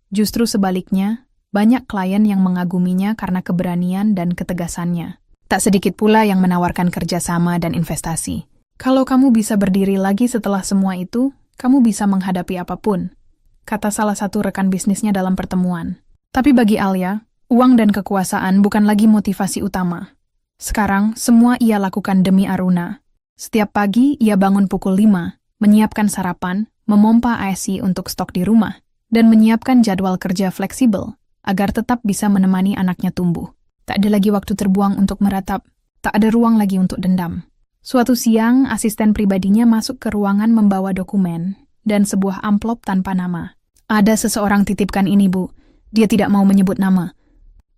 Justru sebaliknya, banyak klien yang mengaguminya karena keberanian dan ketegasannya. Tak sedikit pula yang menawarkan kerjasama dan investasi. Kalau kamu bisa berdiri lagi setelah semua itu, kamu bisa menghadapi apapun, kata salah satu rekan bisnisnya dalam pertemuan. Tapi bagi Alia, uang dan kekuasaan bukan lagi motivasi utama. Sekarang, semua ia lakukan demi Aruna. Setiap pagi, ia bangun pukul 5, menyiapkan sarapan, memompa ASI untuk stok di rumah, dan menyiapkan jadwal kerja fleksibel, agar tetap bisa menemani anaknya tumbuh. Tak ada lagi waktu terbuang untuk meratap, tak ada ruang lagi untuk dendam. Suatu siang, asisten pribadinya masuk ke ruangan membawa dokumen dan sebuah amplop tanpa nama. Ada seseorang titipkan ini, Bu. Dia tidak mau menyebut nama.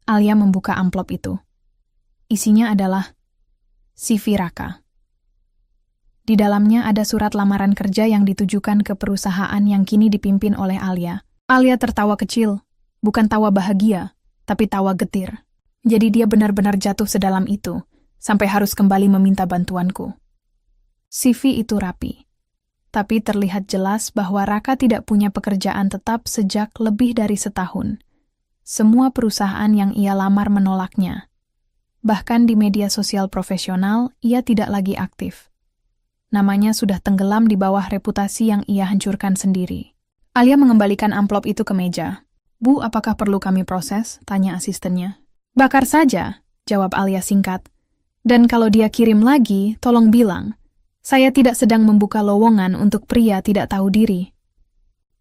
Alia membuka amplop itu. Isinya adalah CV Raka. Di dalamnya ada surat lamaran kerja yang ditujukan ke perusahaan yang kini dipimpin oleh Alia. Alia tertawa kecil, bukan tawa bahagia, tapi tawa getir. Jadi dia benar-benar jatuh sedalam itu, sampai harus kembali meminta bantuanku. CV itu rapi. Tapi terlihat jelas bahwa Raka tidak punya pekerjaan tetap sejak lebih dari setahun. Semua perusahaan yang ia lamar menolaknya. Bahkan di media sosial profesional, ia tidak lagi aktif. Namanya sudah tenggelam di bawah reputasi yang ia hancurkan sendiri. Alia mengembalikan amplop itu ke meja. Bu, apakah perlu kami proses? Tanya asistennya. Bakar saja, jawab Alia singkat. Dan kalau dia kirim lagi, tolong bilang, saya tidak sedang membuka lowongan untuk pria tidak tahu diri.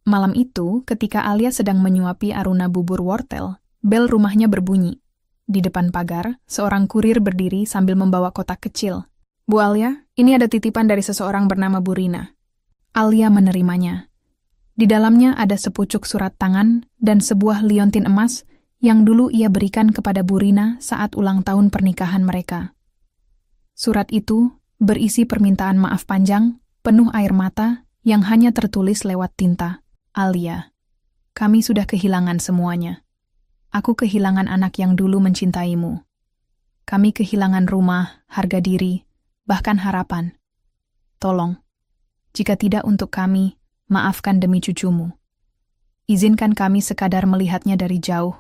Malam itu, ketika Alia sedang menyuapi Aruna bubur wortel, bel rumahnya berbunyi. Di depan pagar, seorang kurir berdiri sambil membawa kotak kecil. Bu Alia, ini ada titipan dari seseorang bernama Bu Rina. Alia menerimanya. Di dalamnya ada sepucuk surat tangan dan sebuah liontin emas yang dulu ia berikan kepada Bu Rina saat ulang tahun pernikahan mereka. Surat itu berisi permintaan maaf panjang, penuh air mata, yang hanya tertulis lewat tinta. Alia, kami sudah kehilangan semuanya. Aku kehilangan anak yang dulu mencintaimu. Kami kehilangan rumah, harga diri, bahkan harapan. Tolong, jika tidak untuk kami, maafkan demi cucumu. Izinkan kami sekadar melihatnya dari jauh.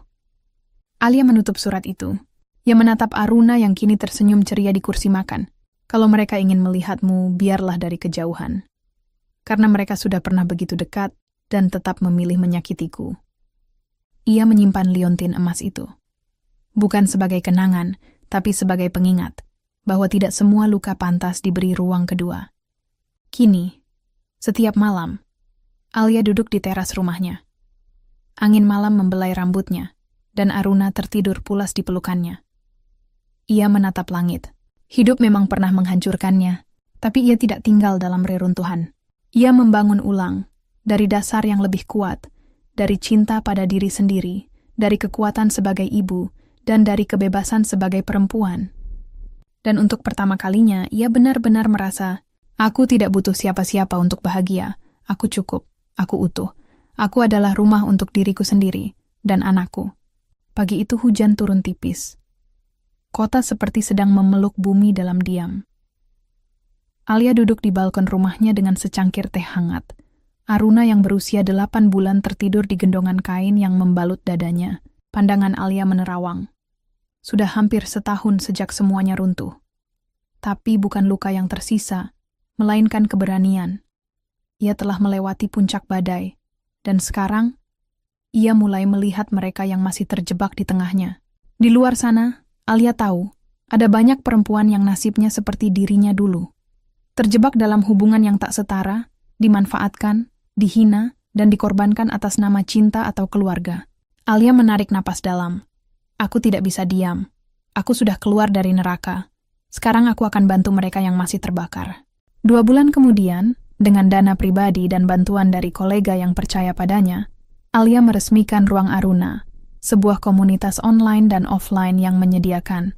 Alia menutup surat itu. Ia menatap Aruna yang kini tersenyum ceria di kursi makan. Kalau mereka ingin melihatmu, biarlah dari kejauhan. Karena mereka sudah pernah begitu dekat dan tetap memilih menyakitiku. Ia menyimpan liontin emas itu. Bukan sebagai kenangan, tapi sebagai pengingat bahwa tidak semua luka pantas diberi ruang kedua. Kini, setiap malam, Alia duduk di teras rumahnya. Angin malam membelai rambutnya, dan Aruna tertidur pulas di pelukannya. Ia menatap langit. Hidup memang pernah menghancurkannya, tapi ia tidak tinggal dalam reruntuhan. Ia membangun ulang, dari dasar yang lebih kuat, dari cinta pada diri sendiri, dari kekuatan sebagai ibu, dan dari kebebasan sebagai perempuan. Dan untuk pertama kalinya, ia benar-benar merasa, aku tidak butuh siapa-siapa untuk bahagia. Aku cukup, aku utuh. Aku adalah rumah untuk diriku sendiri dan anakku. Pagi itu hujan turun tipis. Kota seperti sedang memeluk bumi dalam diam. Alia duduk di balkon rumahnya dengan secangkir teh hangat. Aruna yang berusia 8 bulan tertidur di gendongan kain yang membalut dadanya. Pandangan Alia menerawang. Sudah hampir setahun sejak semuanya runtuh. Tapi bukan luka yang tersisa, melainkan keberanian. Ia telah melewati puncak badai, dan sekarang, ia mulai melihat mereka yang masih terjebak di tengahnya. Di luar sana, Alia tahu, ada banyak perempuan yang nasibnya seperti dirinya dulu. Terjebak dalam hubungan yang tak setara, dimanfaatkan, dihina, dan dikorbankan atas nama cinta atau keluarga. Alia menarik napas dalam. Aku tidak bisa diam. Aku sudah keluar dari neraka. Sekarang aku akan bantu mereka yang masih terbakar. 2 bulan kemudian, dengan dana pribadi dan bantuan dari kolega yang percaya padanya, Alia meresmikan Ruang Aruna, sebuah komunitas online dan offline yang menyediakan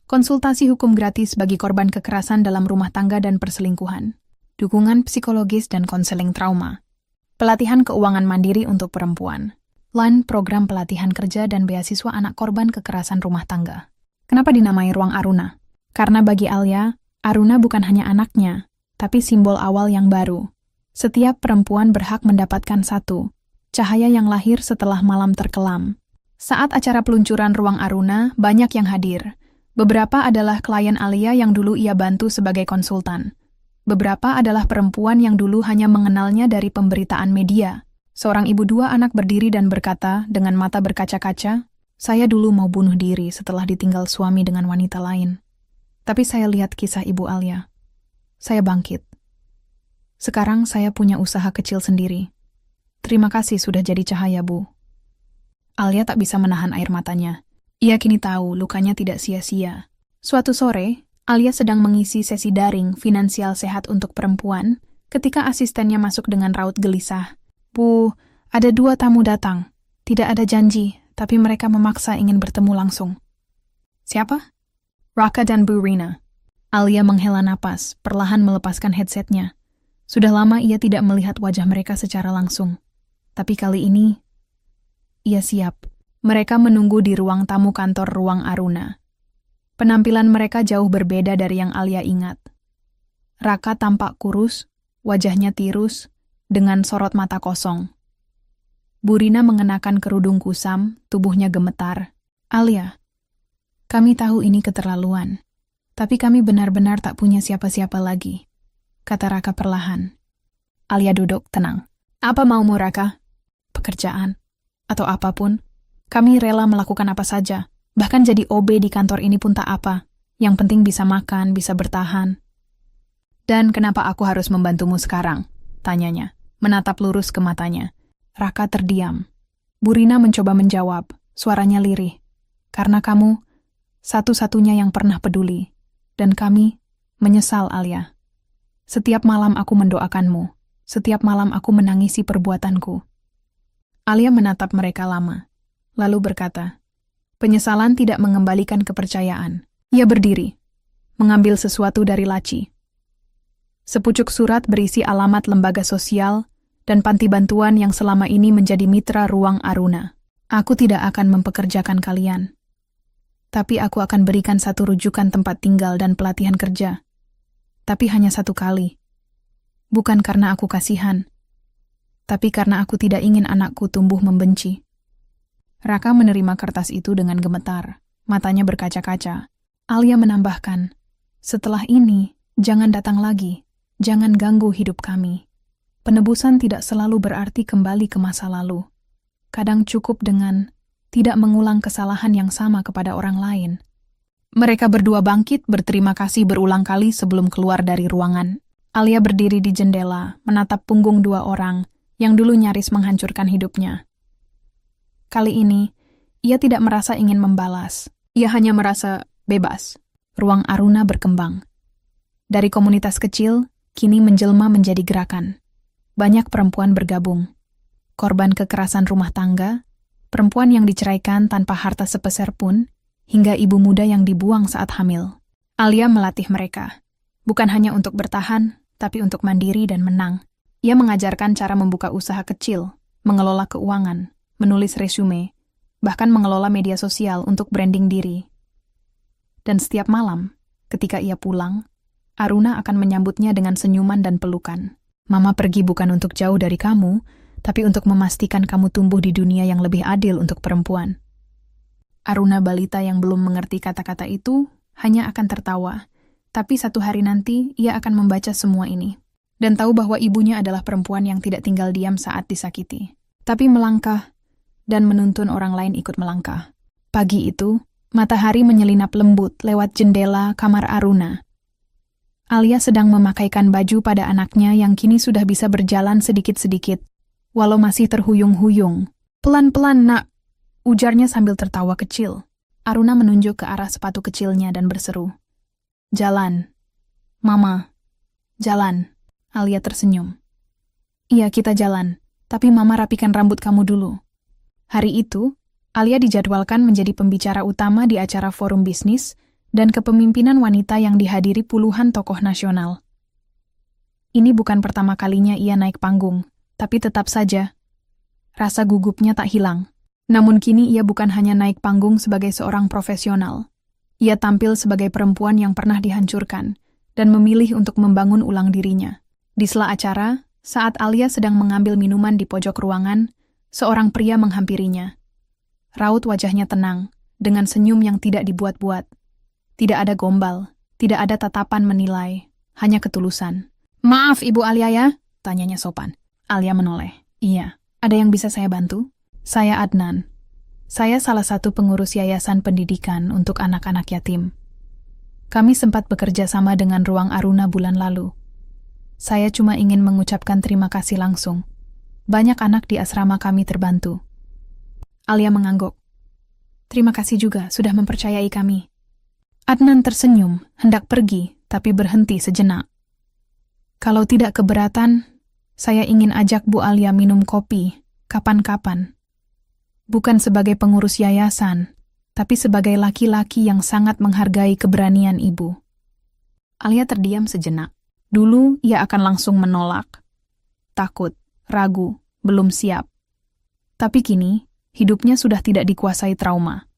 konsultasi hukum gratis bagi korban kekerasan dalam rumah tangga dan perselingkuhan, dukungan psikologis dan konseling trauma, pelatihan keuangan mandiri untuk perempuan, lain program pelatihan kerja dan beasiswa anak korban kekerasan rumah tangga. Kenapa dinamai Ruang Aruna? Karena bagi Alia, Aruna bukan hanya anaknya, tapi simbol awal yang baru. Setiap perempuan berhak mendapatkan satu cahaya yang lahir setelah malam terkelam. Saat acara peluncuran Ruang Aruna, banyak yang hadir. Beberapa adalah klien Alia yang dulu ia bantu sebagai konsultan. Beberapa adalah perempuan yang dulu hanya mengenalnya dari pemberitaan media. Seorang ibu 2 anak berdiri dan berkata dengan mata berkaca-kaca, saya dulu mau bunuh diri setelah ditinggal suami dengan wanita lain. Tapi saya lihat kisah Ibu Alia. Saya bangkit. Sekarang saya punya usaha kecil sendiri. Terima kasih sudah jadi cahaya, Bu. Alia tak bisa menahan air matanya. Ia kini tahu lukanya tidak sia-sia. Suatu sore, Alia sedang mengisi sesi daring finansial sehat untuk perempuan ketika asistennya masuk dengan raut gelisah. Bu, ada 2 tamu datang. Tidak ada janji, tapi mereka memaksa ingin bertemu langsung. Siapa? Raka dan Bu Rina. Alia menghela napas, perlahan melepaskan headsetnya. Sudah lama ia tidak melihat wajah mereka secara langsung. Tapi kali ini, ia siap. Mereka menunggu di ruang tamu kantor Ruang Aruna. Penampilan mereka jauh berbeda dari yang Alia ingat. Raka tampak kurus, wajahnya tirus, dengan sorot mata kosong. Bu Rina mengenakan kerudung kusam, tubuhnya gemetar. Alia, kami tahu ini keterlaluan, tapi kami benar-benar tak punya siapa-siapa lagi, kata Raka perlahan. Alia duduk tenang. Apa maumu, Raka? Pekerjaan, atau apapun. Kami rela melakukan apa saja, bahkan jadi OB di kantor ini pun tak apa. Yang penting bisa makan, bisa bertahan. Dan kenapa aku harus membantumu sekarang? Tanyanya, menatap lurus ke matanya. Raka terdiam. Bu Rina mencoba menjawab, suaranya lirih. Karena kamu satu-satunya yang pernah peduli. Dan kami menyesal, Alia. Setiap malam aku mendoakanmu. Setiap malam aku menangisi perbuatanku. Alia menatap mereka lama, lalu berkata, penyesalan tidak mengembalikan kepercayaan. Ia berdiri, mengambil sesuatu dari laci. Sepucuk surat berisi alamat lembaga sosial dan panti bantuan yang selama ini menjadi mitra Ruang Aruna. Aku tidak akan mempekerjakan kalian. Tapi aku akan berikan satu rujukan tempat tinggal dan pelatihan kerja. Tapi hanya 1 kali. Bukan karena aku kasihan, tapi karena aku tidak ingin anakku tumbuh membenci. Raka menerima kertas itu dengan gemetar, matanya berkaca-kaca. Alia menambahkan, setelah ini, jangan datang lagi, jangan ganggu hidup kami. Penebusan tidak selalu berarti kembali ke masa lalu. Kadang cukup dengan tidak mengulang kesalahan yang sama kepada orang lain. Mereka berdua bangkit berterima kasih berulang kali sebelum keluar dari ruangan. Alia berdiri di jendela, menatap punggung 2 orang yang dulu nyaris menghancurkan hidupnya. Kali ini, ia tidak merasa ingin membalas. Ia hanya merasa bebas. Ruang Aruna berkembang. Dari komunitas kecil, kini menjelma menjadi gerakan. Banyak perempuan bergabung. korban kekerasan rumah tangga, perempuan yang diceraikan tanpa harta sepeser pun, hingga ibu muda yang dibuang saat hamil. Alia melatih mereka, bukan hanya untuk bertahan, tapi untuk mandiri dan menang. Ia mengajarkan cara membuka usaha kecil, mengelola keuangan, menulis resume, bahkan mengelola media sosial untuk branding diri. Dan setiap malam, ketika ia pulang, Aruna akan menyambutnya dengan senyuman dan pelukan. Mama pergi bukan untuk jauh dari kamu, tapi untuk memastikan kamu tumbuh di dunia yang lebih adil untuk perempuan. Aruna balita yang belum mengerti kata-kata itu hanya akan tertawa, tapi satu hari nanti ia akan membaca semua ini dan tahu bahwa ibunya adalah perempuan yang tidak tinggal diam saat disakiti, tapi melangkah dan menuntun orang lain ikut melangkah. Pagi itu, matahari menyelinap lembut lewat jendela kamar Aruna. Alia sedang memakaikan baju pada anaknya yang kini sudah bisa berjalan sedikit-sedikit, walau masih terhuyung-huyung. "Pelan-pelan, nak," ujarnya sambil tertawa kecil. Aruna menunjuk ke arah sepatu kecilnya dan berseru, "Jalan, Mama, jalan." Alia tersenyum. "Iya, kita jalan, tapi Mama rapikan rambut kamu dulu." Hari itu, Alia dijadwalkan menjadi pembicara utama di acara forum bisnis dan kepemimpinan wanita yang dihadiri puluhan tokoh nasional. Ini bukan pertama kalinya ia naik panggung, tapi tetap saja, rasa gugupnya tak hilang. Namun kini ia bukan hanya naik panggung sebagai seorang profesional. Ia tampil sebagai perempuan yang pernah dihancurkan dan memilih untuk membangun ulang dirinya. Di sela acara, saat Alia sedang mengambil minuman di pojok ruangan, seorang pria menghampirinya. Raut wajahnya tenang, dengan senyum yang tidak dibuat-buat. Tidak ada gombal, tidak ada tatapan menilai, hanya ketulusan. "Maaf, Ibu Alia ya?" tanyanya sopan. Alia menoleh. "Iya, ada yang bisa saya bantu?" "Saya Adnan. Saya salah satu pengurus yayasan pendidikan untuk anak-anak yatim. Kami sempat bekerja sama dengan Ruang Aruna bulan lalu. Saya cuma ingin mengucapkan terima kasih langsung. Banyak anak di asrama kami terbantu." Alia mengangguk. "Terima kasih juga sudah mempercayai kami." Adnan tersenyum, hendak pergi, tapi berhenti sejenak. "Kalau tidak keberatan, saya ingin ajak Bu Alia minum kopi, kapan-kapan. Bukan sebagai pengurus yayasan, tapi sebagai laki-laki yang sangat menghargai keberanian ibu." Alia terdiam sejenak. Dulu ia akan langsung menolak. Takut, ragu, belum siap. Tapi kini, hidupnya sudah tidak dikuasai trauma.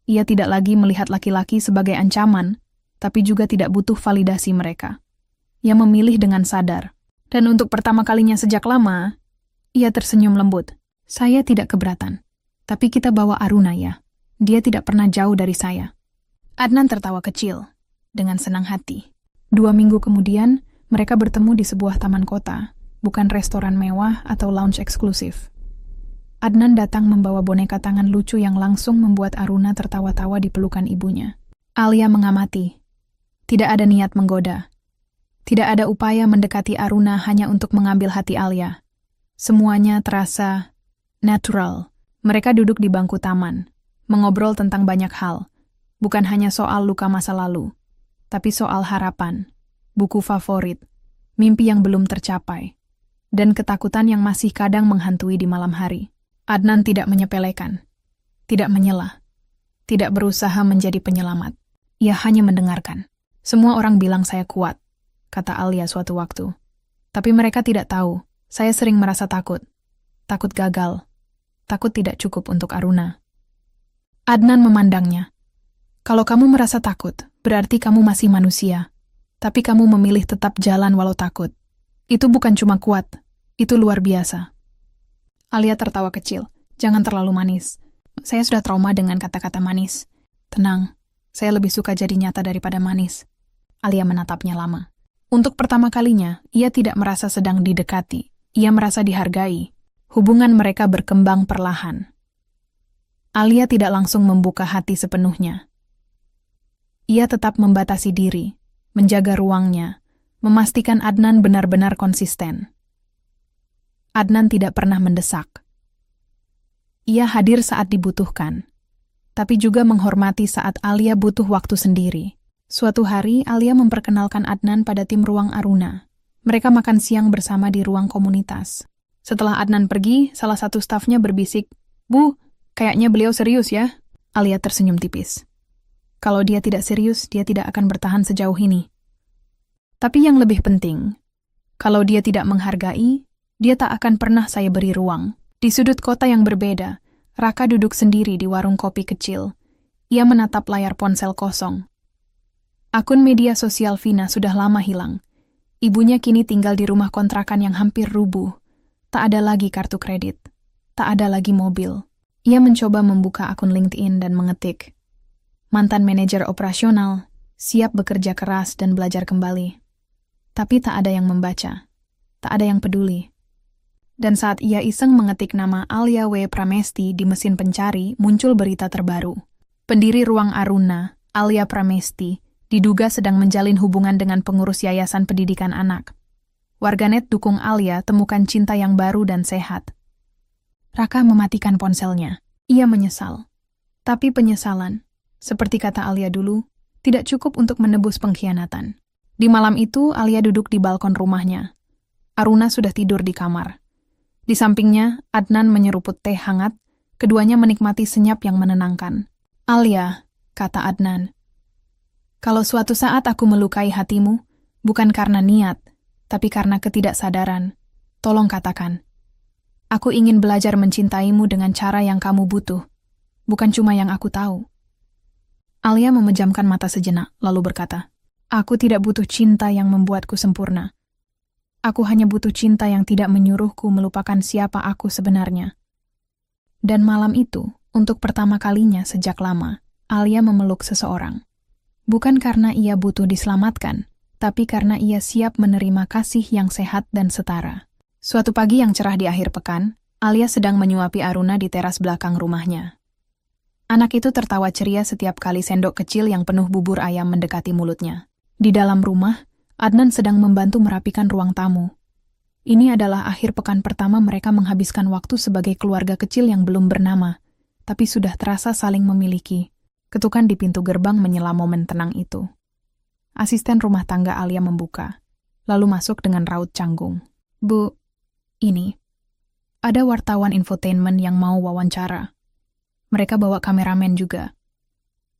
Ia tidak lagi melihat laki-laki sebagai ancaman, tapi juga tidak butuh validasi mereka. Ia memilih dengan sadar. Dan untuk pertama kalinya sejak lama, ia tersenyum lembut. "Saya tidak keberatan. Tapi kita bawa Aruna ya. Dia tidak pernah jauh dari saya." Adnan tertawa kecil, dengan senang hati. 2 minggu kemudian, mereka bertemu di sebuah taman kota, bukan restoran mewah atau lounge eksklusif. Adnan datang membawa boneka tangan lucu yang langsung membuat Aruna tertawa-tawa di pelukan ibunya. Alia mengamati. Tidak ada niat menggoda. Tidak ada upaya mendekati Aruna hanya untuk mengambil hati Alia. Semuanya terasa natural. Mereka duduk di bangku taman, mengobrol tentang banyak hal, bukan hanya soal luka masa lalu, tapi soal harapan, buku favorit, mimpi yang belum tercapai, dan ketakutan yang masih kadang menghantui di malam hari. Adnan tidak menyepelekan, tidak menyela, tidak berusaha menjadi penyelamat. Ia hanya mendengarkan. "Semua orang bilang saya kuat," kata Alia suatu waktu. "Tapi mereka tidak tahu, saya sering merasa takut. Takut gagal. Takut tidak cukup untuk Aruna." Adnan memandangnya. "Kalau kamu merasa takut, berarti kamu masih manusia. Tapi kamu memilih tetap jalan walau takut. Itu bukan cuma kuat, itu luar biasa." Alia tertawa kecil. "Jangan terlalu manis. Saya sudah trauma dengan kata-kata manis." "Tenang, saya lebih suka jadi nyata daripada manis." Alia menatapnya lama. Untuk pertama kalinya, ia tidak merasa sedang didekati. Ia merasa dihargai. Hubungan mereka berkembang perlahan. Alia tidak langsung membuka hati sepenuhnya. Ia tetap membatasi diri, menjaga ruangnya, memastikan Adnan benar-benar konsisten. Adnan tidak pernah mendesak. Ia hadir saat dibutuhkan, tapi juga menghormati saat Alia butuh waktu sendiri. Suatu hari, Alia memperkenalkan Adnan pada tim Ruang Aruna. Mereka makan siang bersama di ruang komunitas. Setelah Adnan pergi, salah satu stafnya berbisik, "Bu, kayaknya beliau serius ya?" Alia tersenyum tipis. Kalau dia tidak serius, dia tidak akan bertahan sejauh ini. Tapi yang lebih penting, kalau dia tidak menghargai, dia tak akan pernah saya beri ruang. Di sudut kota yang berbeda, Raka duduk sendiri di warung kopi kecil. Ia menatap layar ponsel kosong. Akun media sosial Vina sudah lama hilang. Ibunya kini tinggal di rumah kontrakan yang hampir rubuh. Tak ada lagi kartu kredit. Tak ada lagi mobil. Ia mencoba membuka akun LinkedIn dan mengetik, "Mantan manajer operasional, siap bekerja keras dan belajar kembali." Tapi tak ada yang membaca. Tak ada yang peduli. Dan saat ia iseng mengetik nama Alia W. Pramesti di mesin pencari, muncul berita terbaru. Pendiri Ruang Aruna, Alia Pramesti, diduga sedang menjalin hubungan dengan pengurus Yayasan Pendidikan Anak. Warganet dukung Alia temukan cinta yang baru dan sehat. Raka mematikan ponselnya. Ia menyesal. Tapi penyesalan, seperti kata Alia dulu, tidak cukup untuk menebus pengkhianatan. Di malam itu, Alia duduk di balkon rumahnya. Aruna sudah tidur di kamar. Di sampingnya, Adnan menyeruput teh hangat, keduanya menikmati senyap yang menenangkan. "Alia," kata Adnan, "kalau suatu saat aku melukai hatimu, bukan karena niat, tapi karena ketidaksadaran, tolong katakan. Aku ingin belajar mencintaimu dengan cara yang kamu butuh, bukan cuma yang aku tahu." Alia memejamkan mata sejenak, lalu berkata, "Aku tidak butuh cinta yang membuatku sempurna. Aku hanya butuh cinta yang tidak menyuruhku melupakan siapa aku sebenarnya." Dan malam itu, untuk pertama kalinya sejak lama, Alia memeluk seseorang. Bukan karena ia butuh diselamatkan, tapi karena ia siap menerima kasih yang sehat dan setara. Suatu pagi yang cerah di akhir pekan, Alia sedang menyuapi Aruna di teras belakang rumahnya. Anak itu tertawa ceria setiap kali sendok kecil yang penuh bubur ayam mendekati mulutnya. Di dalam rumah, Adnan sedang membantu merapikan ruang tamu. Ini adalah akhir pekan pertama mereka menghabiskan waktu sebagai keluarga kecil yang belum bernama, tapi sudah terasa saling memiliki. Ketukan di pintu gerbang menyela momen tenang itu. Asisten rumah tangga Alia membuka, lalu masuk dengan raut canggung. "Bu, ini. Ada wartawan infotainment yang mau wawancara. Mereka bawa kameramen juga.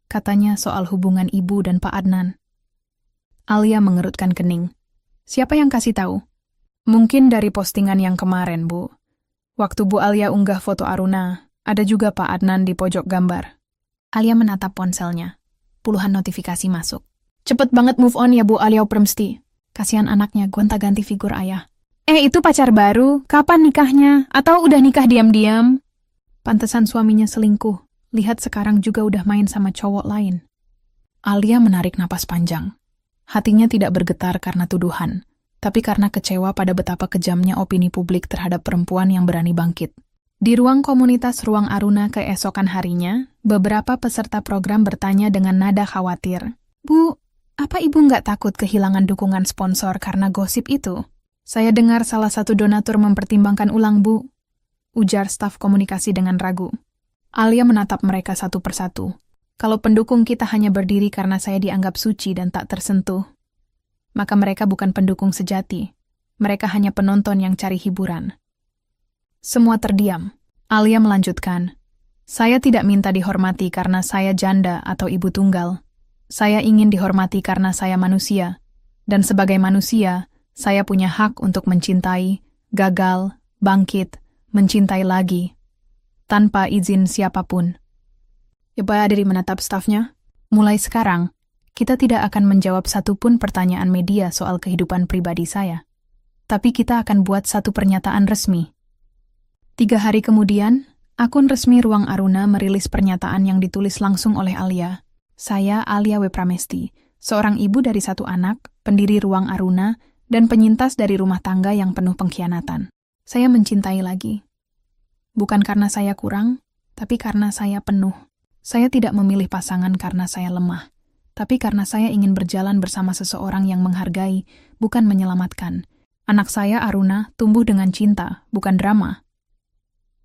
Katanya soal hubungan ibu dan Pak Adnan." Alia mengerutkan kening. "Siapa yang kasih tahu?" "Mungkin dari postingan yang kemarin, Bu. Waktu Bu Alia unggah foto Aruna, ada juga Pak Adnan di pojok gambar." Alia menatap ponselnya. Puluhan notifikasi masuk. "Cepet banget move on ya Bu Alia Pramesti." Kasihan anaknya gonta-ganti figur ayah. Itu pacar baru? Kapan nikahnya? Atau udah nikah diam-diam?" Pantesan suaminya selingkuh. Lihat sekarang juga udah main sama cowok lain. Alia menarik napas panjang. Hatinya tidak bergetar karena tuduhan, tapi karena kecewa pada betapa kejamnya opini publik terhadap perempuan yang berani bangkit. Di ruang komunitas Ruang Aruna keesokan harinya, beberapa peserta program bertanya dengan nada khawatir, "Bu, apa Ibu nggak takut kehilangan dukungan sponsor karena gosip itu?" "Saya dengar salah satu donatur mempertimbangkan ulang, Bu," ujar staf komunikasi dengan ragu. Alia menatap mereka satu persatu. "Kalau pendukung kita hanya berdiri karena saya dianggap suci dan tak tersentuh, maka mereka bukan pendukung sejati. Mereka hanya penonton yang cari hiburan." Semua terdiam. Alia melanjutkan, "Saya tidak minta dihormati karena saya janda atau ibu tunggal. Saya ingin dihormati karena saya manusia. Dan sebagai manusia, saya punya hak untuk mencintai, gagal, bangkit, mencintai lagi, tanpa izin siapapun." Ibu Adri menatap stafnya. "Mulai sekarang, kita tidak akan menjawab satupun pertanyaan media soal kehidupan pribadi saya. Tapi kita akan buat satu pernyataan resmi." 3 hari kemudian, akun resmi Ruang Aruna merilis pernyataan yang ditulis langsung oleh Alia. "Saya Alia W. Pramesti, seorang ibu dari 1 anak, pendiri Ruang Aruna, dan penyintas dari rumah tangga yang penuh pengkhianatan. Saya mencintai lagi. Bukan karena saya kurang, tapi karena saya penuh. Saya tidak memilih pasangan karena saya lemah, tapi karena saya ingin berjalan bersama seseorang yang menghargai, bukan menyelamatkan. Anak saya, Aruna, tumbuh dengan cinta, bukan drama.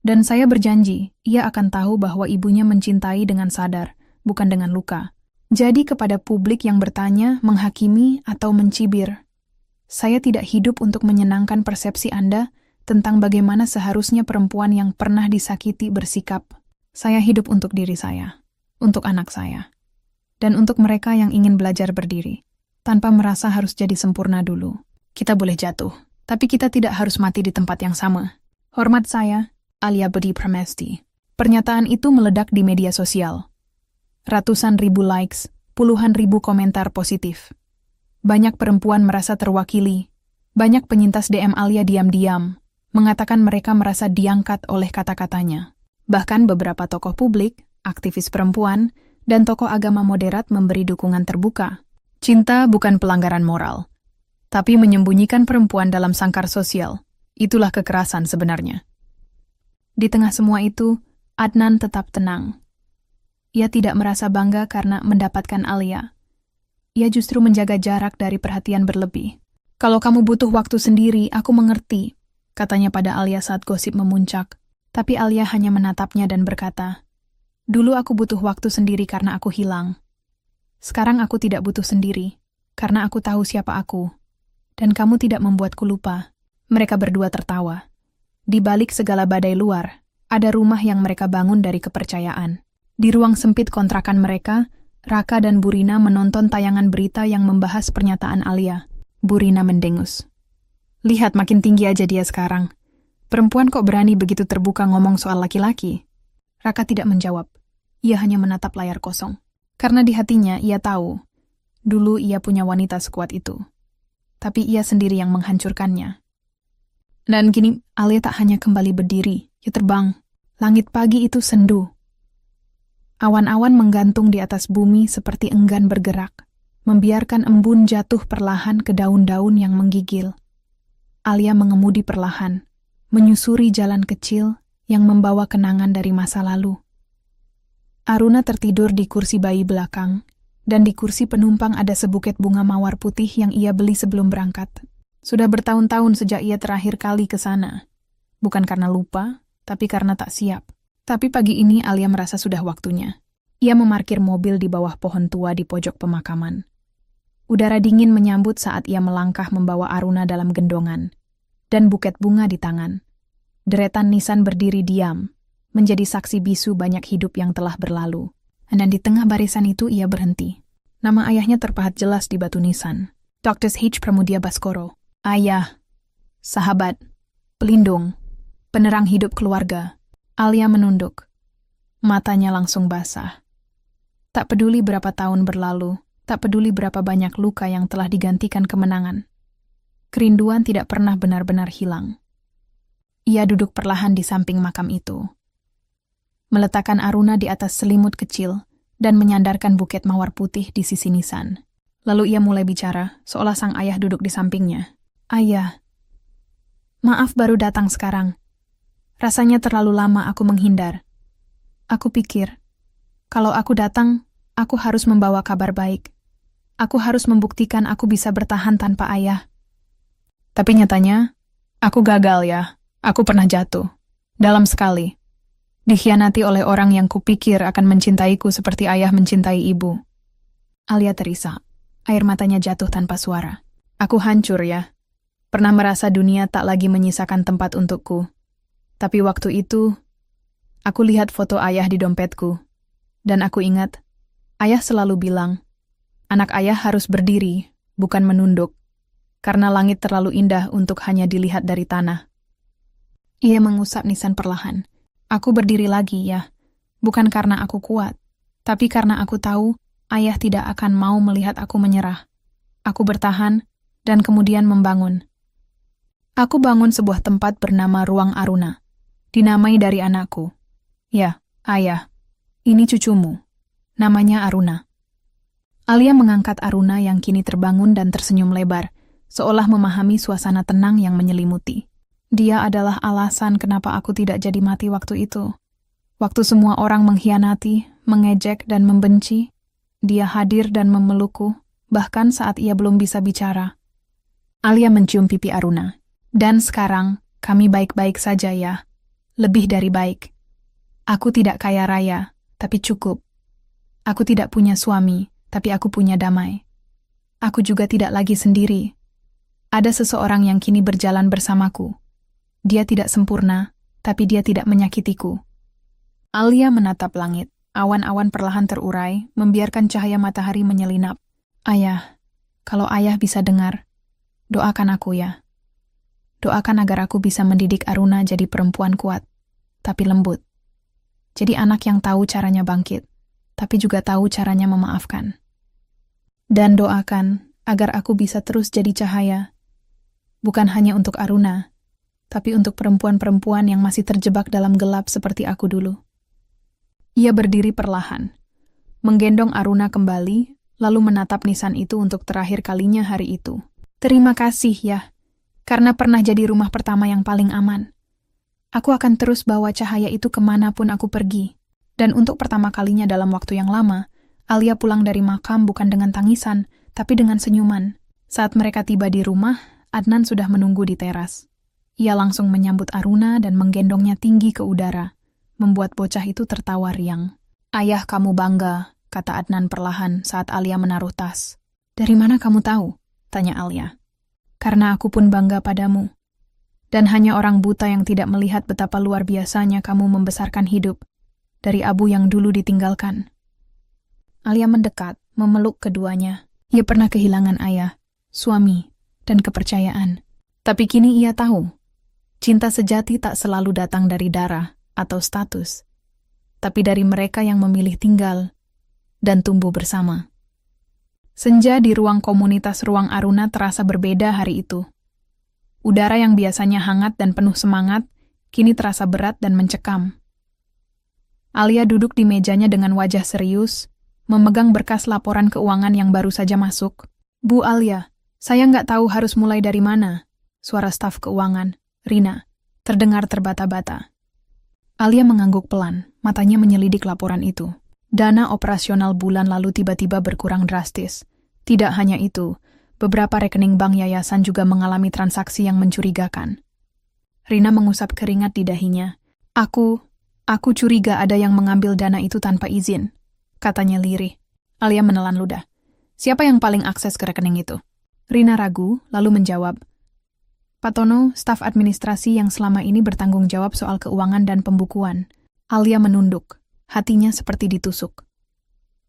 Dan saya berjanji, ia akan tahu bahwa ibunya mencintai dengan sadar, bukan dengan luka. Jadi kepada publik yang bertanya, menghakimi, atau mencibir, saya tidak hidup untuk menyenangkan persepsi Anda, tentang bagaimana seharusnya perempuan yang pernah disakiti bersikap. Saya hidup untuk diri saya, untuk anak saya, dan untuk mereka yang ingin belajar berdiri, tanpa merasa harus jadi sempurna dulu. Kita boleh jatuh, tapi kita tidak harus mati di tempat yang sama. Hormat saya, Alia Budi Pramesti. Pernyataan itu meledak di media sosial. Ratusan ribu likes, puluhan ribu komentar positif. Banyak perempuan merasa terwakili. Banyak penyintas DM Alia diam-diam, mengatakan mereka merasa diangkat oleh kata-katanya. Bahkan beberapa tokoh publik, aktivis perempuan, dan tokoh agama moderat memberi dukungan terbuka. Cinta bukan pelanggaran moral, tapi menyembunyikan perempuan dalam sangkar sosial. Itulah kekerasan sebenarnya. Di tengah semua itu, Adnan tetap tenang. Ia tidak merasa bangga karena mendapatkan Alia. Ia justru menjaga jarak dari perhatian berlebih. Kalau kamu butuh waktu sendiri, aku mengerti, katanya pada Alia saat gosip memuncak. Tapi Alia hanya menatapnya dan berkata, dulu aku butuh waktu sendiri karena aku hilang. Sekarang aku tidak butuh sendiri, karena aku tahu siapa aku. Dan kamu tidak membuatku lupa. Mereka berdua tertawa. Di balik segala badai luar, ada rumah yang mereka bangun dari kepercayaan. Di ruang sempit kontrakan mereka, Raka dan Burina menonton tayangan berita yang membahas pernyataan Alia. Burina mendengus. Lihat makin tinggi aja dia sekarang. Perempuan kok berani begitu terbuka ngomong soal laki-laki? Raka tidak menjawab. Ia hanya menatap layar kosong. Karena di hatinya ia tahu, dulu ia punya wanita sekuat itu. Tapi ia sendiri yang menghancurkannya. Dan kini Alia tak hanya kembali berdiri, ia terbang. Langit pagi itu sendu. Awan-awan menggantung di atas bumi seperti enggan bergerak, membiarkan embun jatuh perlahan ke daun-daun yang menggigil. Alia mengemudi perlahan, menyusuri jalan kecil yang membawa kenangan dari masa lalu. Aruna tertidur di kursi bayi belakang, dan di kursi penumpang ada sebuket bunga mawar putih yang ia beli sebelum berangkat. Sudah bertahun-tahun sejak ia terakhir kali ke sana. Bukan karena lupa, tapi karena tak siap. Tapi pagi ini Alia merasa sudah waktunya. Ia memarkir mobil di bawah pohon tua di pojok pemakaman. Udara dingin menyambut saat ia melangkah membawa Aruna dalam gendongan, dan buket bunga di tangan. Deretan nisan berdiri diam, menjadi saksi bisu banyak hidup yang telah berlalu. Dan di tengah barisan itu ia berhenti. Nama ayahnya terpahat jelas di batu nisan. Dr. H. Pramudia Baskoro. Ayah, sahabat, pelindung, penerang hidup keluarga. Alia menunduk. Matanya langsung basah. Tak peduli berapa tahun berlalu, tak peduli berapa banyak luka yang telah digantikan kemenangan. Kerinduan tidak pernah benar-benar hilang. Ia duduk perlahan di samping makam itu. Meletakkan Aruna di atas selimut kecil dan menyandarkan buket mawar putih di sisi nisan. Lalu ia mulai bicara, seolah sang ayah duduk di sampingnya. Ayah, maaf baru datang sekarang. Rasanya terlalu lama aku menghindar. Aku pikir, kalau aku datang, aku harus membawa kabar baik. Aku harus membuktikan aku bisa bertahan tanpa ayah. Tapi nyatanya, aku gagal ya. Aku pernah jatuh. Dalam sekali. Dikhianati oleh orang yang kupikir akan mencintaiku seperti ayah mencintai ibu. Alia terisak. Air matanya jatuh tanpa suara. Aku hancur ya. Pernah merasa dunia tak lagi menyisakan tempat untukku. Tapi waktu itu, aku lihat foto ayah di dompetku. Dan aku ingat, ayah selalu bilang, anak ayah harus berdiri, bukan menunduk. Karena langit terlalu indah untuk hanya dilihat dari tanah. Ia mengusap nisan perlahan. Aku berdiri lagi ya, bukan karena aku kuat, tapi karena aku tahu ayah tidak akan mau melihat aku menyerah. Aku bertahan, dan kemudian membangun. Aku bangun sebuah tempat bernama Ruang Aruna, dinamai dari anakku. Ya, ayah, ini cucumu. Namanya Aruna. Alia mengangkat Aruna yang kini terbangun dan tersenyum lebar, seolah memahami suasana tenang yang menyelimuti. Dia adalah alasan kenapa aku tidak jadi mati waktu itu. Waktu semua orang mengkhianati, mengejek, dan membenci, dia hadir dan memelukku, bahkan saat ia belum bisa bicara. Alia mencium pipi Aruna. Dan sekarang, kami baik-baik saja ya. Lebih dari baik. Aku tidak kaya raya, tapi cukup. Aku tidak punya suami, tapi aku punya damai. Aku juga tidak lagi sendiri. Ada seseorang yang kini berjalan bersamaku. Dia tidak sempurna, tapi dia tidak menyakitiku. Alia menatap langit. Awan-awan perlahan terurai, membiarkan cahaya matahari menyelinap. Ayah, kalau ayah bisa dengar, doakan aku ya. Doakan agar aku bisa mendidik Aruna jadi perempuan kuat, tapi lembut. Jadi anak yang tahu caranya bangkit, tapi juga tahu caranya memaafkan. Dan doakan agar aku bisa terus jadi cahaya, bukan hanya untuk Aruna, tapi untuk perempuan-perempuan yang masih terjebak dalam gelap seperti aku dulu. Ia berdiri perlahan, menggendong Aruna kembali, lalu menatap nisan itu untuk terakhir kalinya hari itu. Terima kasih ya, karena pernah jadi rumah pertama yang paling aman. Aku akan terus bawa cahaya itu kemanapun aku pergi. Dan untuk pertama kalinya dalam waktu yang lama, Alia pulang dari makam bukan dengan tangisan, tapi dengan senyuman. Saat mereka tiba di rumah, Adnan sudah menunggu di teras. Ia langsung menyambut Aruna dan menggendongnya tinggi ke udara, membuat bocah itu tertawa riang. Ayah kamu bangga, kata Adnan perlahan saat Alia menaruh tas. Dari mana kamu tahu? Tanya Alia. Karena aku pun bangga padamu. Dan hanya orang buta yang tidak melihat betapa luar biasanya kamu membesarkan hidup dari abu yang dulu ditinggalkan. Alia mendekat, memeluk keduanya. Ia pernah kehilangan ayah, suami, dan kepercayaan. Tapi kini ia tahu, cinta sejati tak selalu datang dari darah atau status, tapi dari mereka yang memilih tinggal dan tumbuh bersama. Senja di ruang komunitas Ruang Aruna terasa berbeda hari itu. Udara yang biasanya hangat dan penuh semangat, kini terasa berat dan mencekam. Alia duduk di mejanya dengan wajah serius, memegang berkas laporan keuangan yang baru saja masuk. Bu Alia, saya nggak tahu harus mulai dari mana. Suara staf keuangan, Rina, terdengar terbata-bata. Alia mengangguk pelan, matanya menyelidik laporan itu. Dana operasional bulan lalu tiba-tiba berkurang drastis. Tidak hanya itu, beberapa rekening bank yayasan juga mengalami transaksi yang mencurigakan. Rina mengusap keringat di dahinya. Aku curiga ada yang mengambil dana itu tanpa izin, katanya lirih. Alia menelan ludah. Siapa yang paling akses ke rekening itu? Rina ragu, lalu menjawab. Pak Tono, staf administrasi yang selama ini bertanggung jawab soal keuangan dan pembukuan. Alia menunduk, hatinya seperti ditusuk.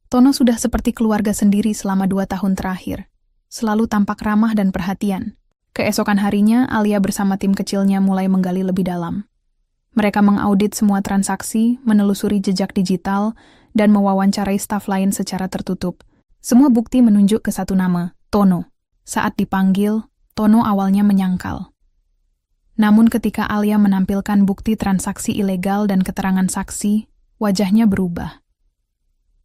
Tono sudah seperti keluarga sendiri selama 2 tahun terakhir. Selalu tampak ramah dan perhatian. Keesokan harinya, Alia bersama tim kecilnya mulai menggali lebih dalam. Mereka mengaudit semua transaksi, menelusuri jejak digital, dan mewawancarai staf lain secara tertutup. Semua bukti menunjuk ke satu nama, Tono. Saat dipanggil, Tono awalnya menyangkal. Namun ketika Alia menampilkan bukti transaksi ilegal dan keterangan saksi, wajahnya berubah.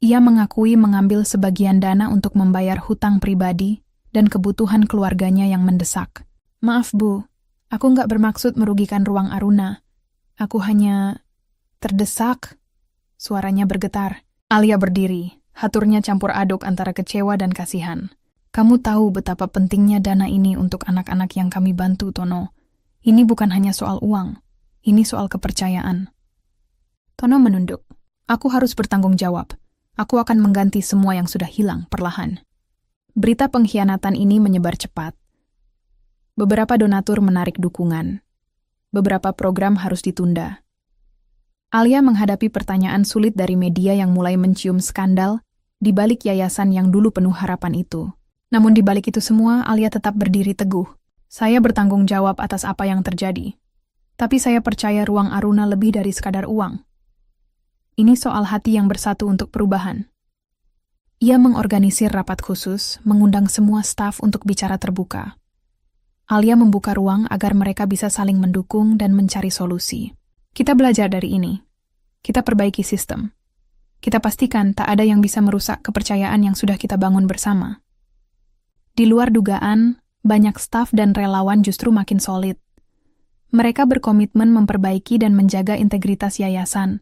Ia mengakui mengambil sebagian dana untuk membayar hutang pribadi dan kebutuhan keluarganya yang mendesak. Maaf Bu, aku nggak bermaksud merugikan Ruang Aruna. Aku hanya terdesak. Suaranya bergetar. Alia berdiri, haturnya campur aduk antara kecewa dan kasihan. Kamu tahu betapa pentingnya dana ini untuk anak-anak yang kami bantu, Tono. Ini bukan hanya soal uang, ini soal kepercayaan. Tono menunduk. Aku harus bertanggung jawab. Aku akan mengganti semua yang sudah hilang perlahan. Berita pengkhianatan ini menyebar cepat. Beberapa donatur menarik dukungan. Beberapa program harus ditunda. Alia menghadapi pertanyaan sulit dari media yang mulai mencium skandal di balik yayasan yang dulu penuh harapan itu. Namun di balik itu semua, Alia tetap berdiri teguh. Saya bertanggung jawab atas apa yang terjadi. Tapi saya percaya Ruang Aruna lebih dari sekadar uang. Ini soal hati yang bersatu untuk perubahan. Ia mengorganisir rapat khusus, mengundang semua staf untuk bicara terbuka. Alia membuka ruang agar mereka bisa saling mendukung dan mencari solusi. Kita belajar dari ini. Kita perbaiki sistem. Kita pastikan tak ada yang bisa merusak kepercayaan yang sudah kita bangun bersama. Di luar dugaan, banyak staf dan relawan justru makin solid. Mereka berkomitmen memperbaiki dan menjaga integritas yayasan.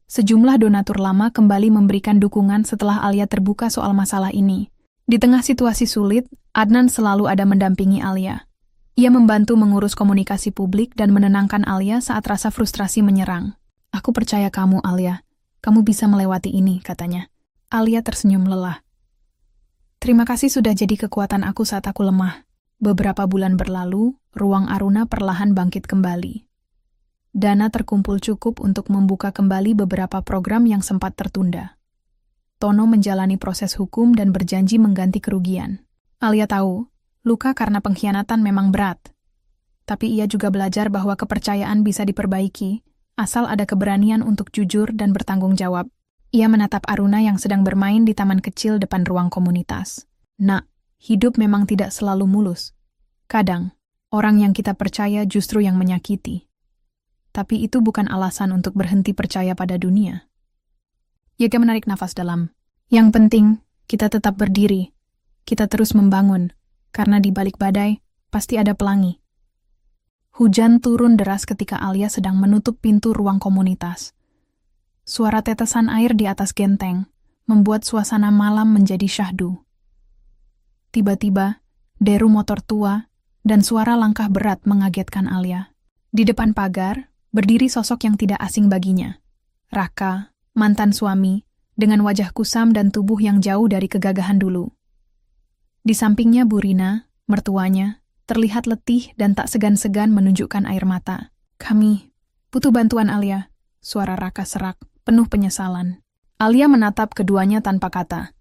Sejumlah donatur lama kembali memberikan dukungan setelah Alia terbuka soal masalah ini. Di tengah situasi sulit, Adnan selalu ada mendampingi Alia. Ia membantu mengurus komunikasi publik dan menenangkan Alia saat rasa frustrasi menyerang. Aku percaya kamu, Alia. Kamu bisa melewati ini, katanya. Alia tersenyum lelah. Terima kasih sudah jadi kekuatan aku saat aku lemah. Beberapa bulan berlalu, ruang Aruna perlahan bangkit kembali. Dana terkumpul cukup untuk membuka kembali beberapa program yang sempat tertunda. Tono menjalani proses hukum dan berjanji mengganti kerugian. Alia tahu, luka karena pengkhianatan memang berat. Tapi ia juga belajar bahwa kepercayaan bisa diperbaiki, asal ada keberanian untuk jujur dan bertanggung jawab. Ia menatap Aruna yang sedang bermain di taman kecil depan ruang komunitas. Nak, hidup memang tidak selalu mulus. Kadang, orang yang kita percaya justru yang menyakiti. Tapi itu bukan alasan untuk berhenti percaya pada dunia. Yaga menarik nafas dalam. Yang penting, kita tetap berdiri. Kita terus membangun, karena di balik badai, pasti ada pelangi. Hujan turun deras ketika Alia sedang menutup pintu ruang komunitas. Suara tetesan air di atas genteng membuat suasana malam menjadi syahdu. Tiba-tiba, deru motor tua dan suara langkah berat mengagetkan Alia. Di depan pagar, berdiri sosok yang tidak asing baginya. Raka, mantan suami, dengan wajah kusam dan tubuh yang jauh dari kegagahan dulu. Di sampingnya Burina, mertuanya, terlihat letih dan tak segan-segan menunjukkan air mata. Kami butuh bantuan Alia, suara Raka serak, penuh penyesalan. Alia menatap keduanya tanpa kata.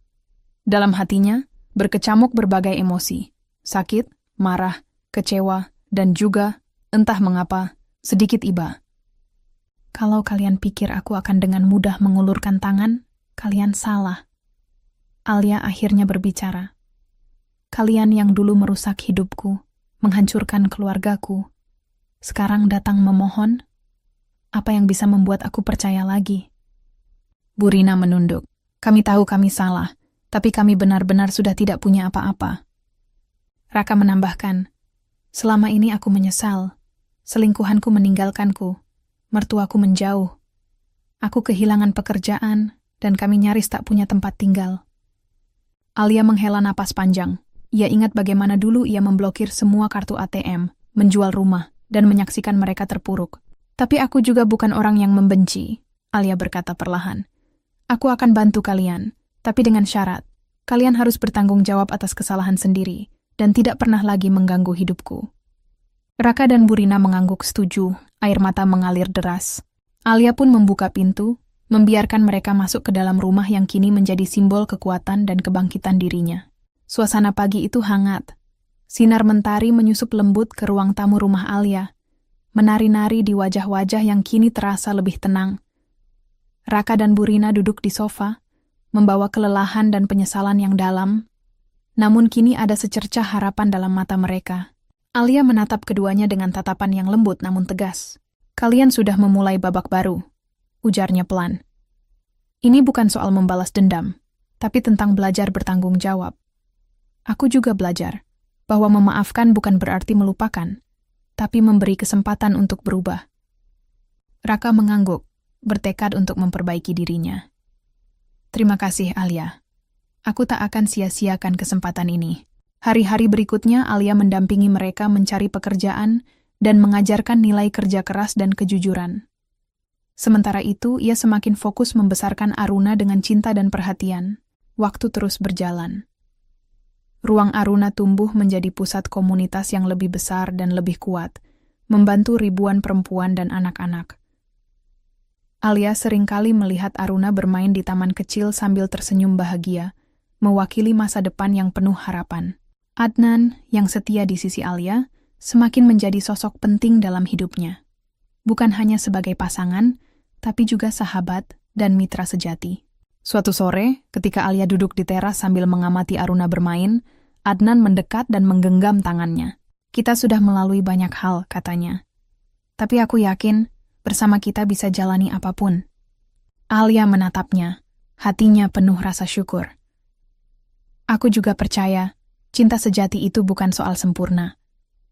Dalam hatinya, berkecamuk berbagai emosi. Sakit, marah, kecewa, dan juga, entah mengapa, sedikit iba. Kalau kalian pikir aku akan dengan mudah mengulurkan tangan, kalian salah. Alia akhirnya berbicara. Kalian yang dulu merusak hidupku, menghancurkan keluargaku, sekarang datang memohon, apa yang bisa membuat aku percaya lagi? Burina menunduk. Kami tahu kami salah, tapi kami benar-benar sudah tidak punya apa-apa. Raka menambahkan, selama ini aku menyesal. Selingkuhanku meninggalkanku. Mertuaku menjauh. Aku kehilangan pekerjaan, dan kami nyaris tak punya tempat tinggal. Alia menghela napas panjang. Ia ingat bagaimana dulu ia memblokir semua kartu ATM, menjual rumah, dan menyaksikan mereka terpuruk. Tapi aku juga bukan orang yang membenci, Alia berkata perlahan. Aku akan bantu kalian, tapi dengan syarat. Kalian harus bertanggung jawab atas kesalahan sendiri, dan tidak pernah lagi mengganggu hidupku. Raka dan Burina mengangguk setuju, air mata mengalir deras. Alia pun membuka pintu, membiarkan mereka masuk ke dalam rumah yang kini menjadi simbol kekuatan dan kebangkitan dirinya. Suasana pagi itu hangat. Sinar mentari menyusup lembut ke ruang tamu rumah Alia, menari-nari di wajah-wajah yang kini terasa lebih tenang. Raka dan Burina duduk di sofa, membawa kelelahan dan penyesalan yang dalam, namun kini ada secercah harapan dalam mata mereka. Alia menatap keduanya dengan tatapan yang lembut namun tegas. Kalian sudah memulai babak baru, ujarnya pelan. Ini bukan soal membalas dendam, tapi tentang belajar bertanggung jawab. Aku juga belajar bahwa memaafkan bukan berarti melupakan, tapi memberi kesempatan untuk berubah. Raka mengangguk, bertekad untuk memperbaiki dirinya. Terima kasih, Alia. Aku tak akan sia-siakan kesempatan ini. Hari-hari berikutnya, Alia mendampingi mereka mencari pekerjaan dan mengajarkan nilai kerja keras dan kejujuran. Sementara itu, ia semakin fokus membesarkan Aruna dengan cinta dan perhatian. Waktu terus berjalan. Ruang Aruna tumbuh menjadi pusat komunitas yang lebih besar dan lebih kuat, membantu ribuan perempuan dan anak-anak. Alia seringkali melihat Aruna bermain di taman kecil sambil tersenyum bahagia, mewakili masa depan yang penuh harapan. Adnan, yang setia di sisi Alia, semakin menjadi sosok penting dalam hidupnya. Bukan hanya sebagai pasangan, tapi juga sahabat dan mitra sejati. Suatu sore, ketika Alia duduk di teras sambil mengamati Aruna bermain, Adnan mendekat dan menggenggam tangannya. Kita sudah melalui banyak hal, katanya. Tapi aku yakin, bersama kita bisa jalani apapun. Alia menatapnya, hatinya penuh rasa syukur. Aku juga percaya, cinta sejati itu bukan soal sempurna,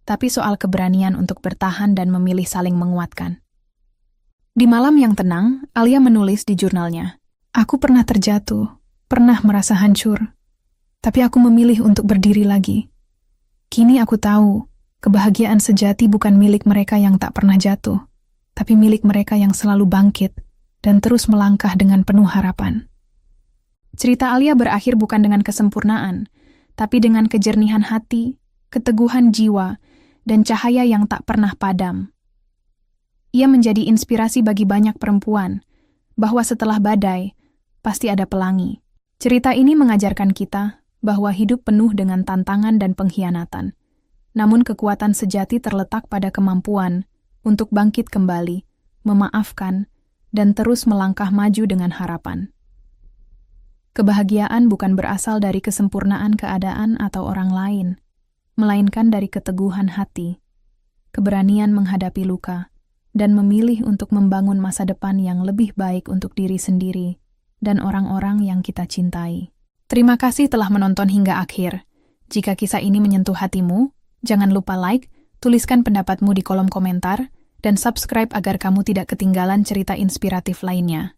tapi soal keberanian untuk bertahan dan memilih saling menguatkan. Di malam yang tenang, Alia menulis di jurnalnya, aku pernah terjatuh, pernah merasa hancur, tapi aku memilih untuk berdiri lagi. Kini aku tahu, kebahagiaan sejati bukan milik mereka yang tak pernah jatuh, tapi milik mereka yang selalu bangkit dan terus melangkah dengan penuh harapan. Cerita Alia berakhir bukan dengan kesempurnaan, tapi dengan kejernihan hati, keteguhan jiwa, dan cahaya yang tak pernah padam. Ia menjadi inspirasi bagi banyak perempuan, bahwa setelah badai, pasti ada pelangi. Cerita ini mengajarkan kita bahwa hidup penuh dengan tantangan dan pengkhianatan. Namun kekuatan sejati terletak pada kemampuan untuk bangkit kembali, memaafkan, dan terus melangkah maju dengan harapan. Kebahagiaan bukan berasal dari kesempurnaan keadaan atau orang lain, melainkan dari keteguhan hati, keberanian menghadapi luka, dan memilih untuk membangun masa depan yang lebih baik untuk diri sendiri dan orang-orang yang kita cintai. Terima kasih telah menonton hingga akhir. Jika kisah ini menyentuh hatimu, jangan lupa like, tuliskan pendapatmu di kolom komentar, dan subscribe agar kamu tidak ketinggalan cerita inspiratif lainnya.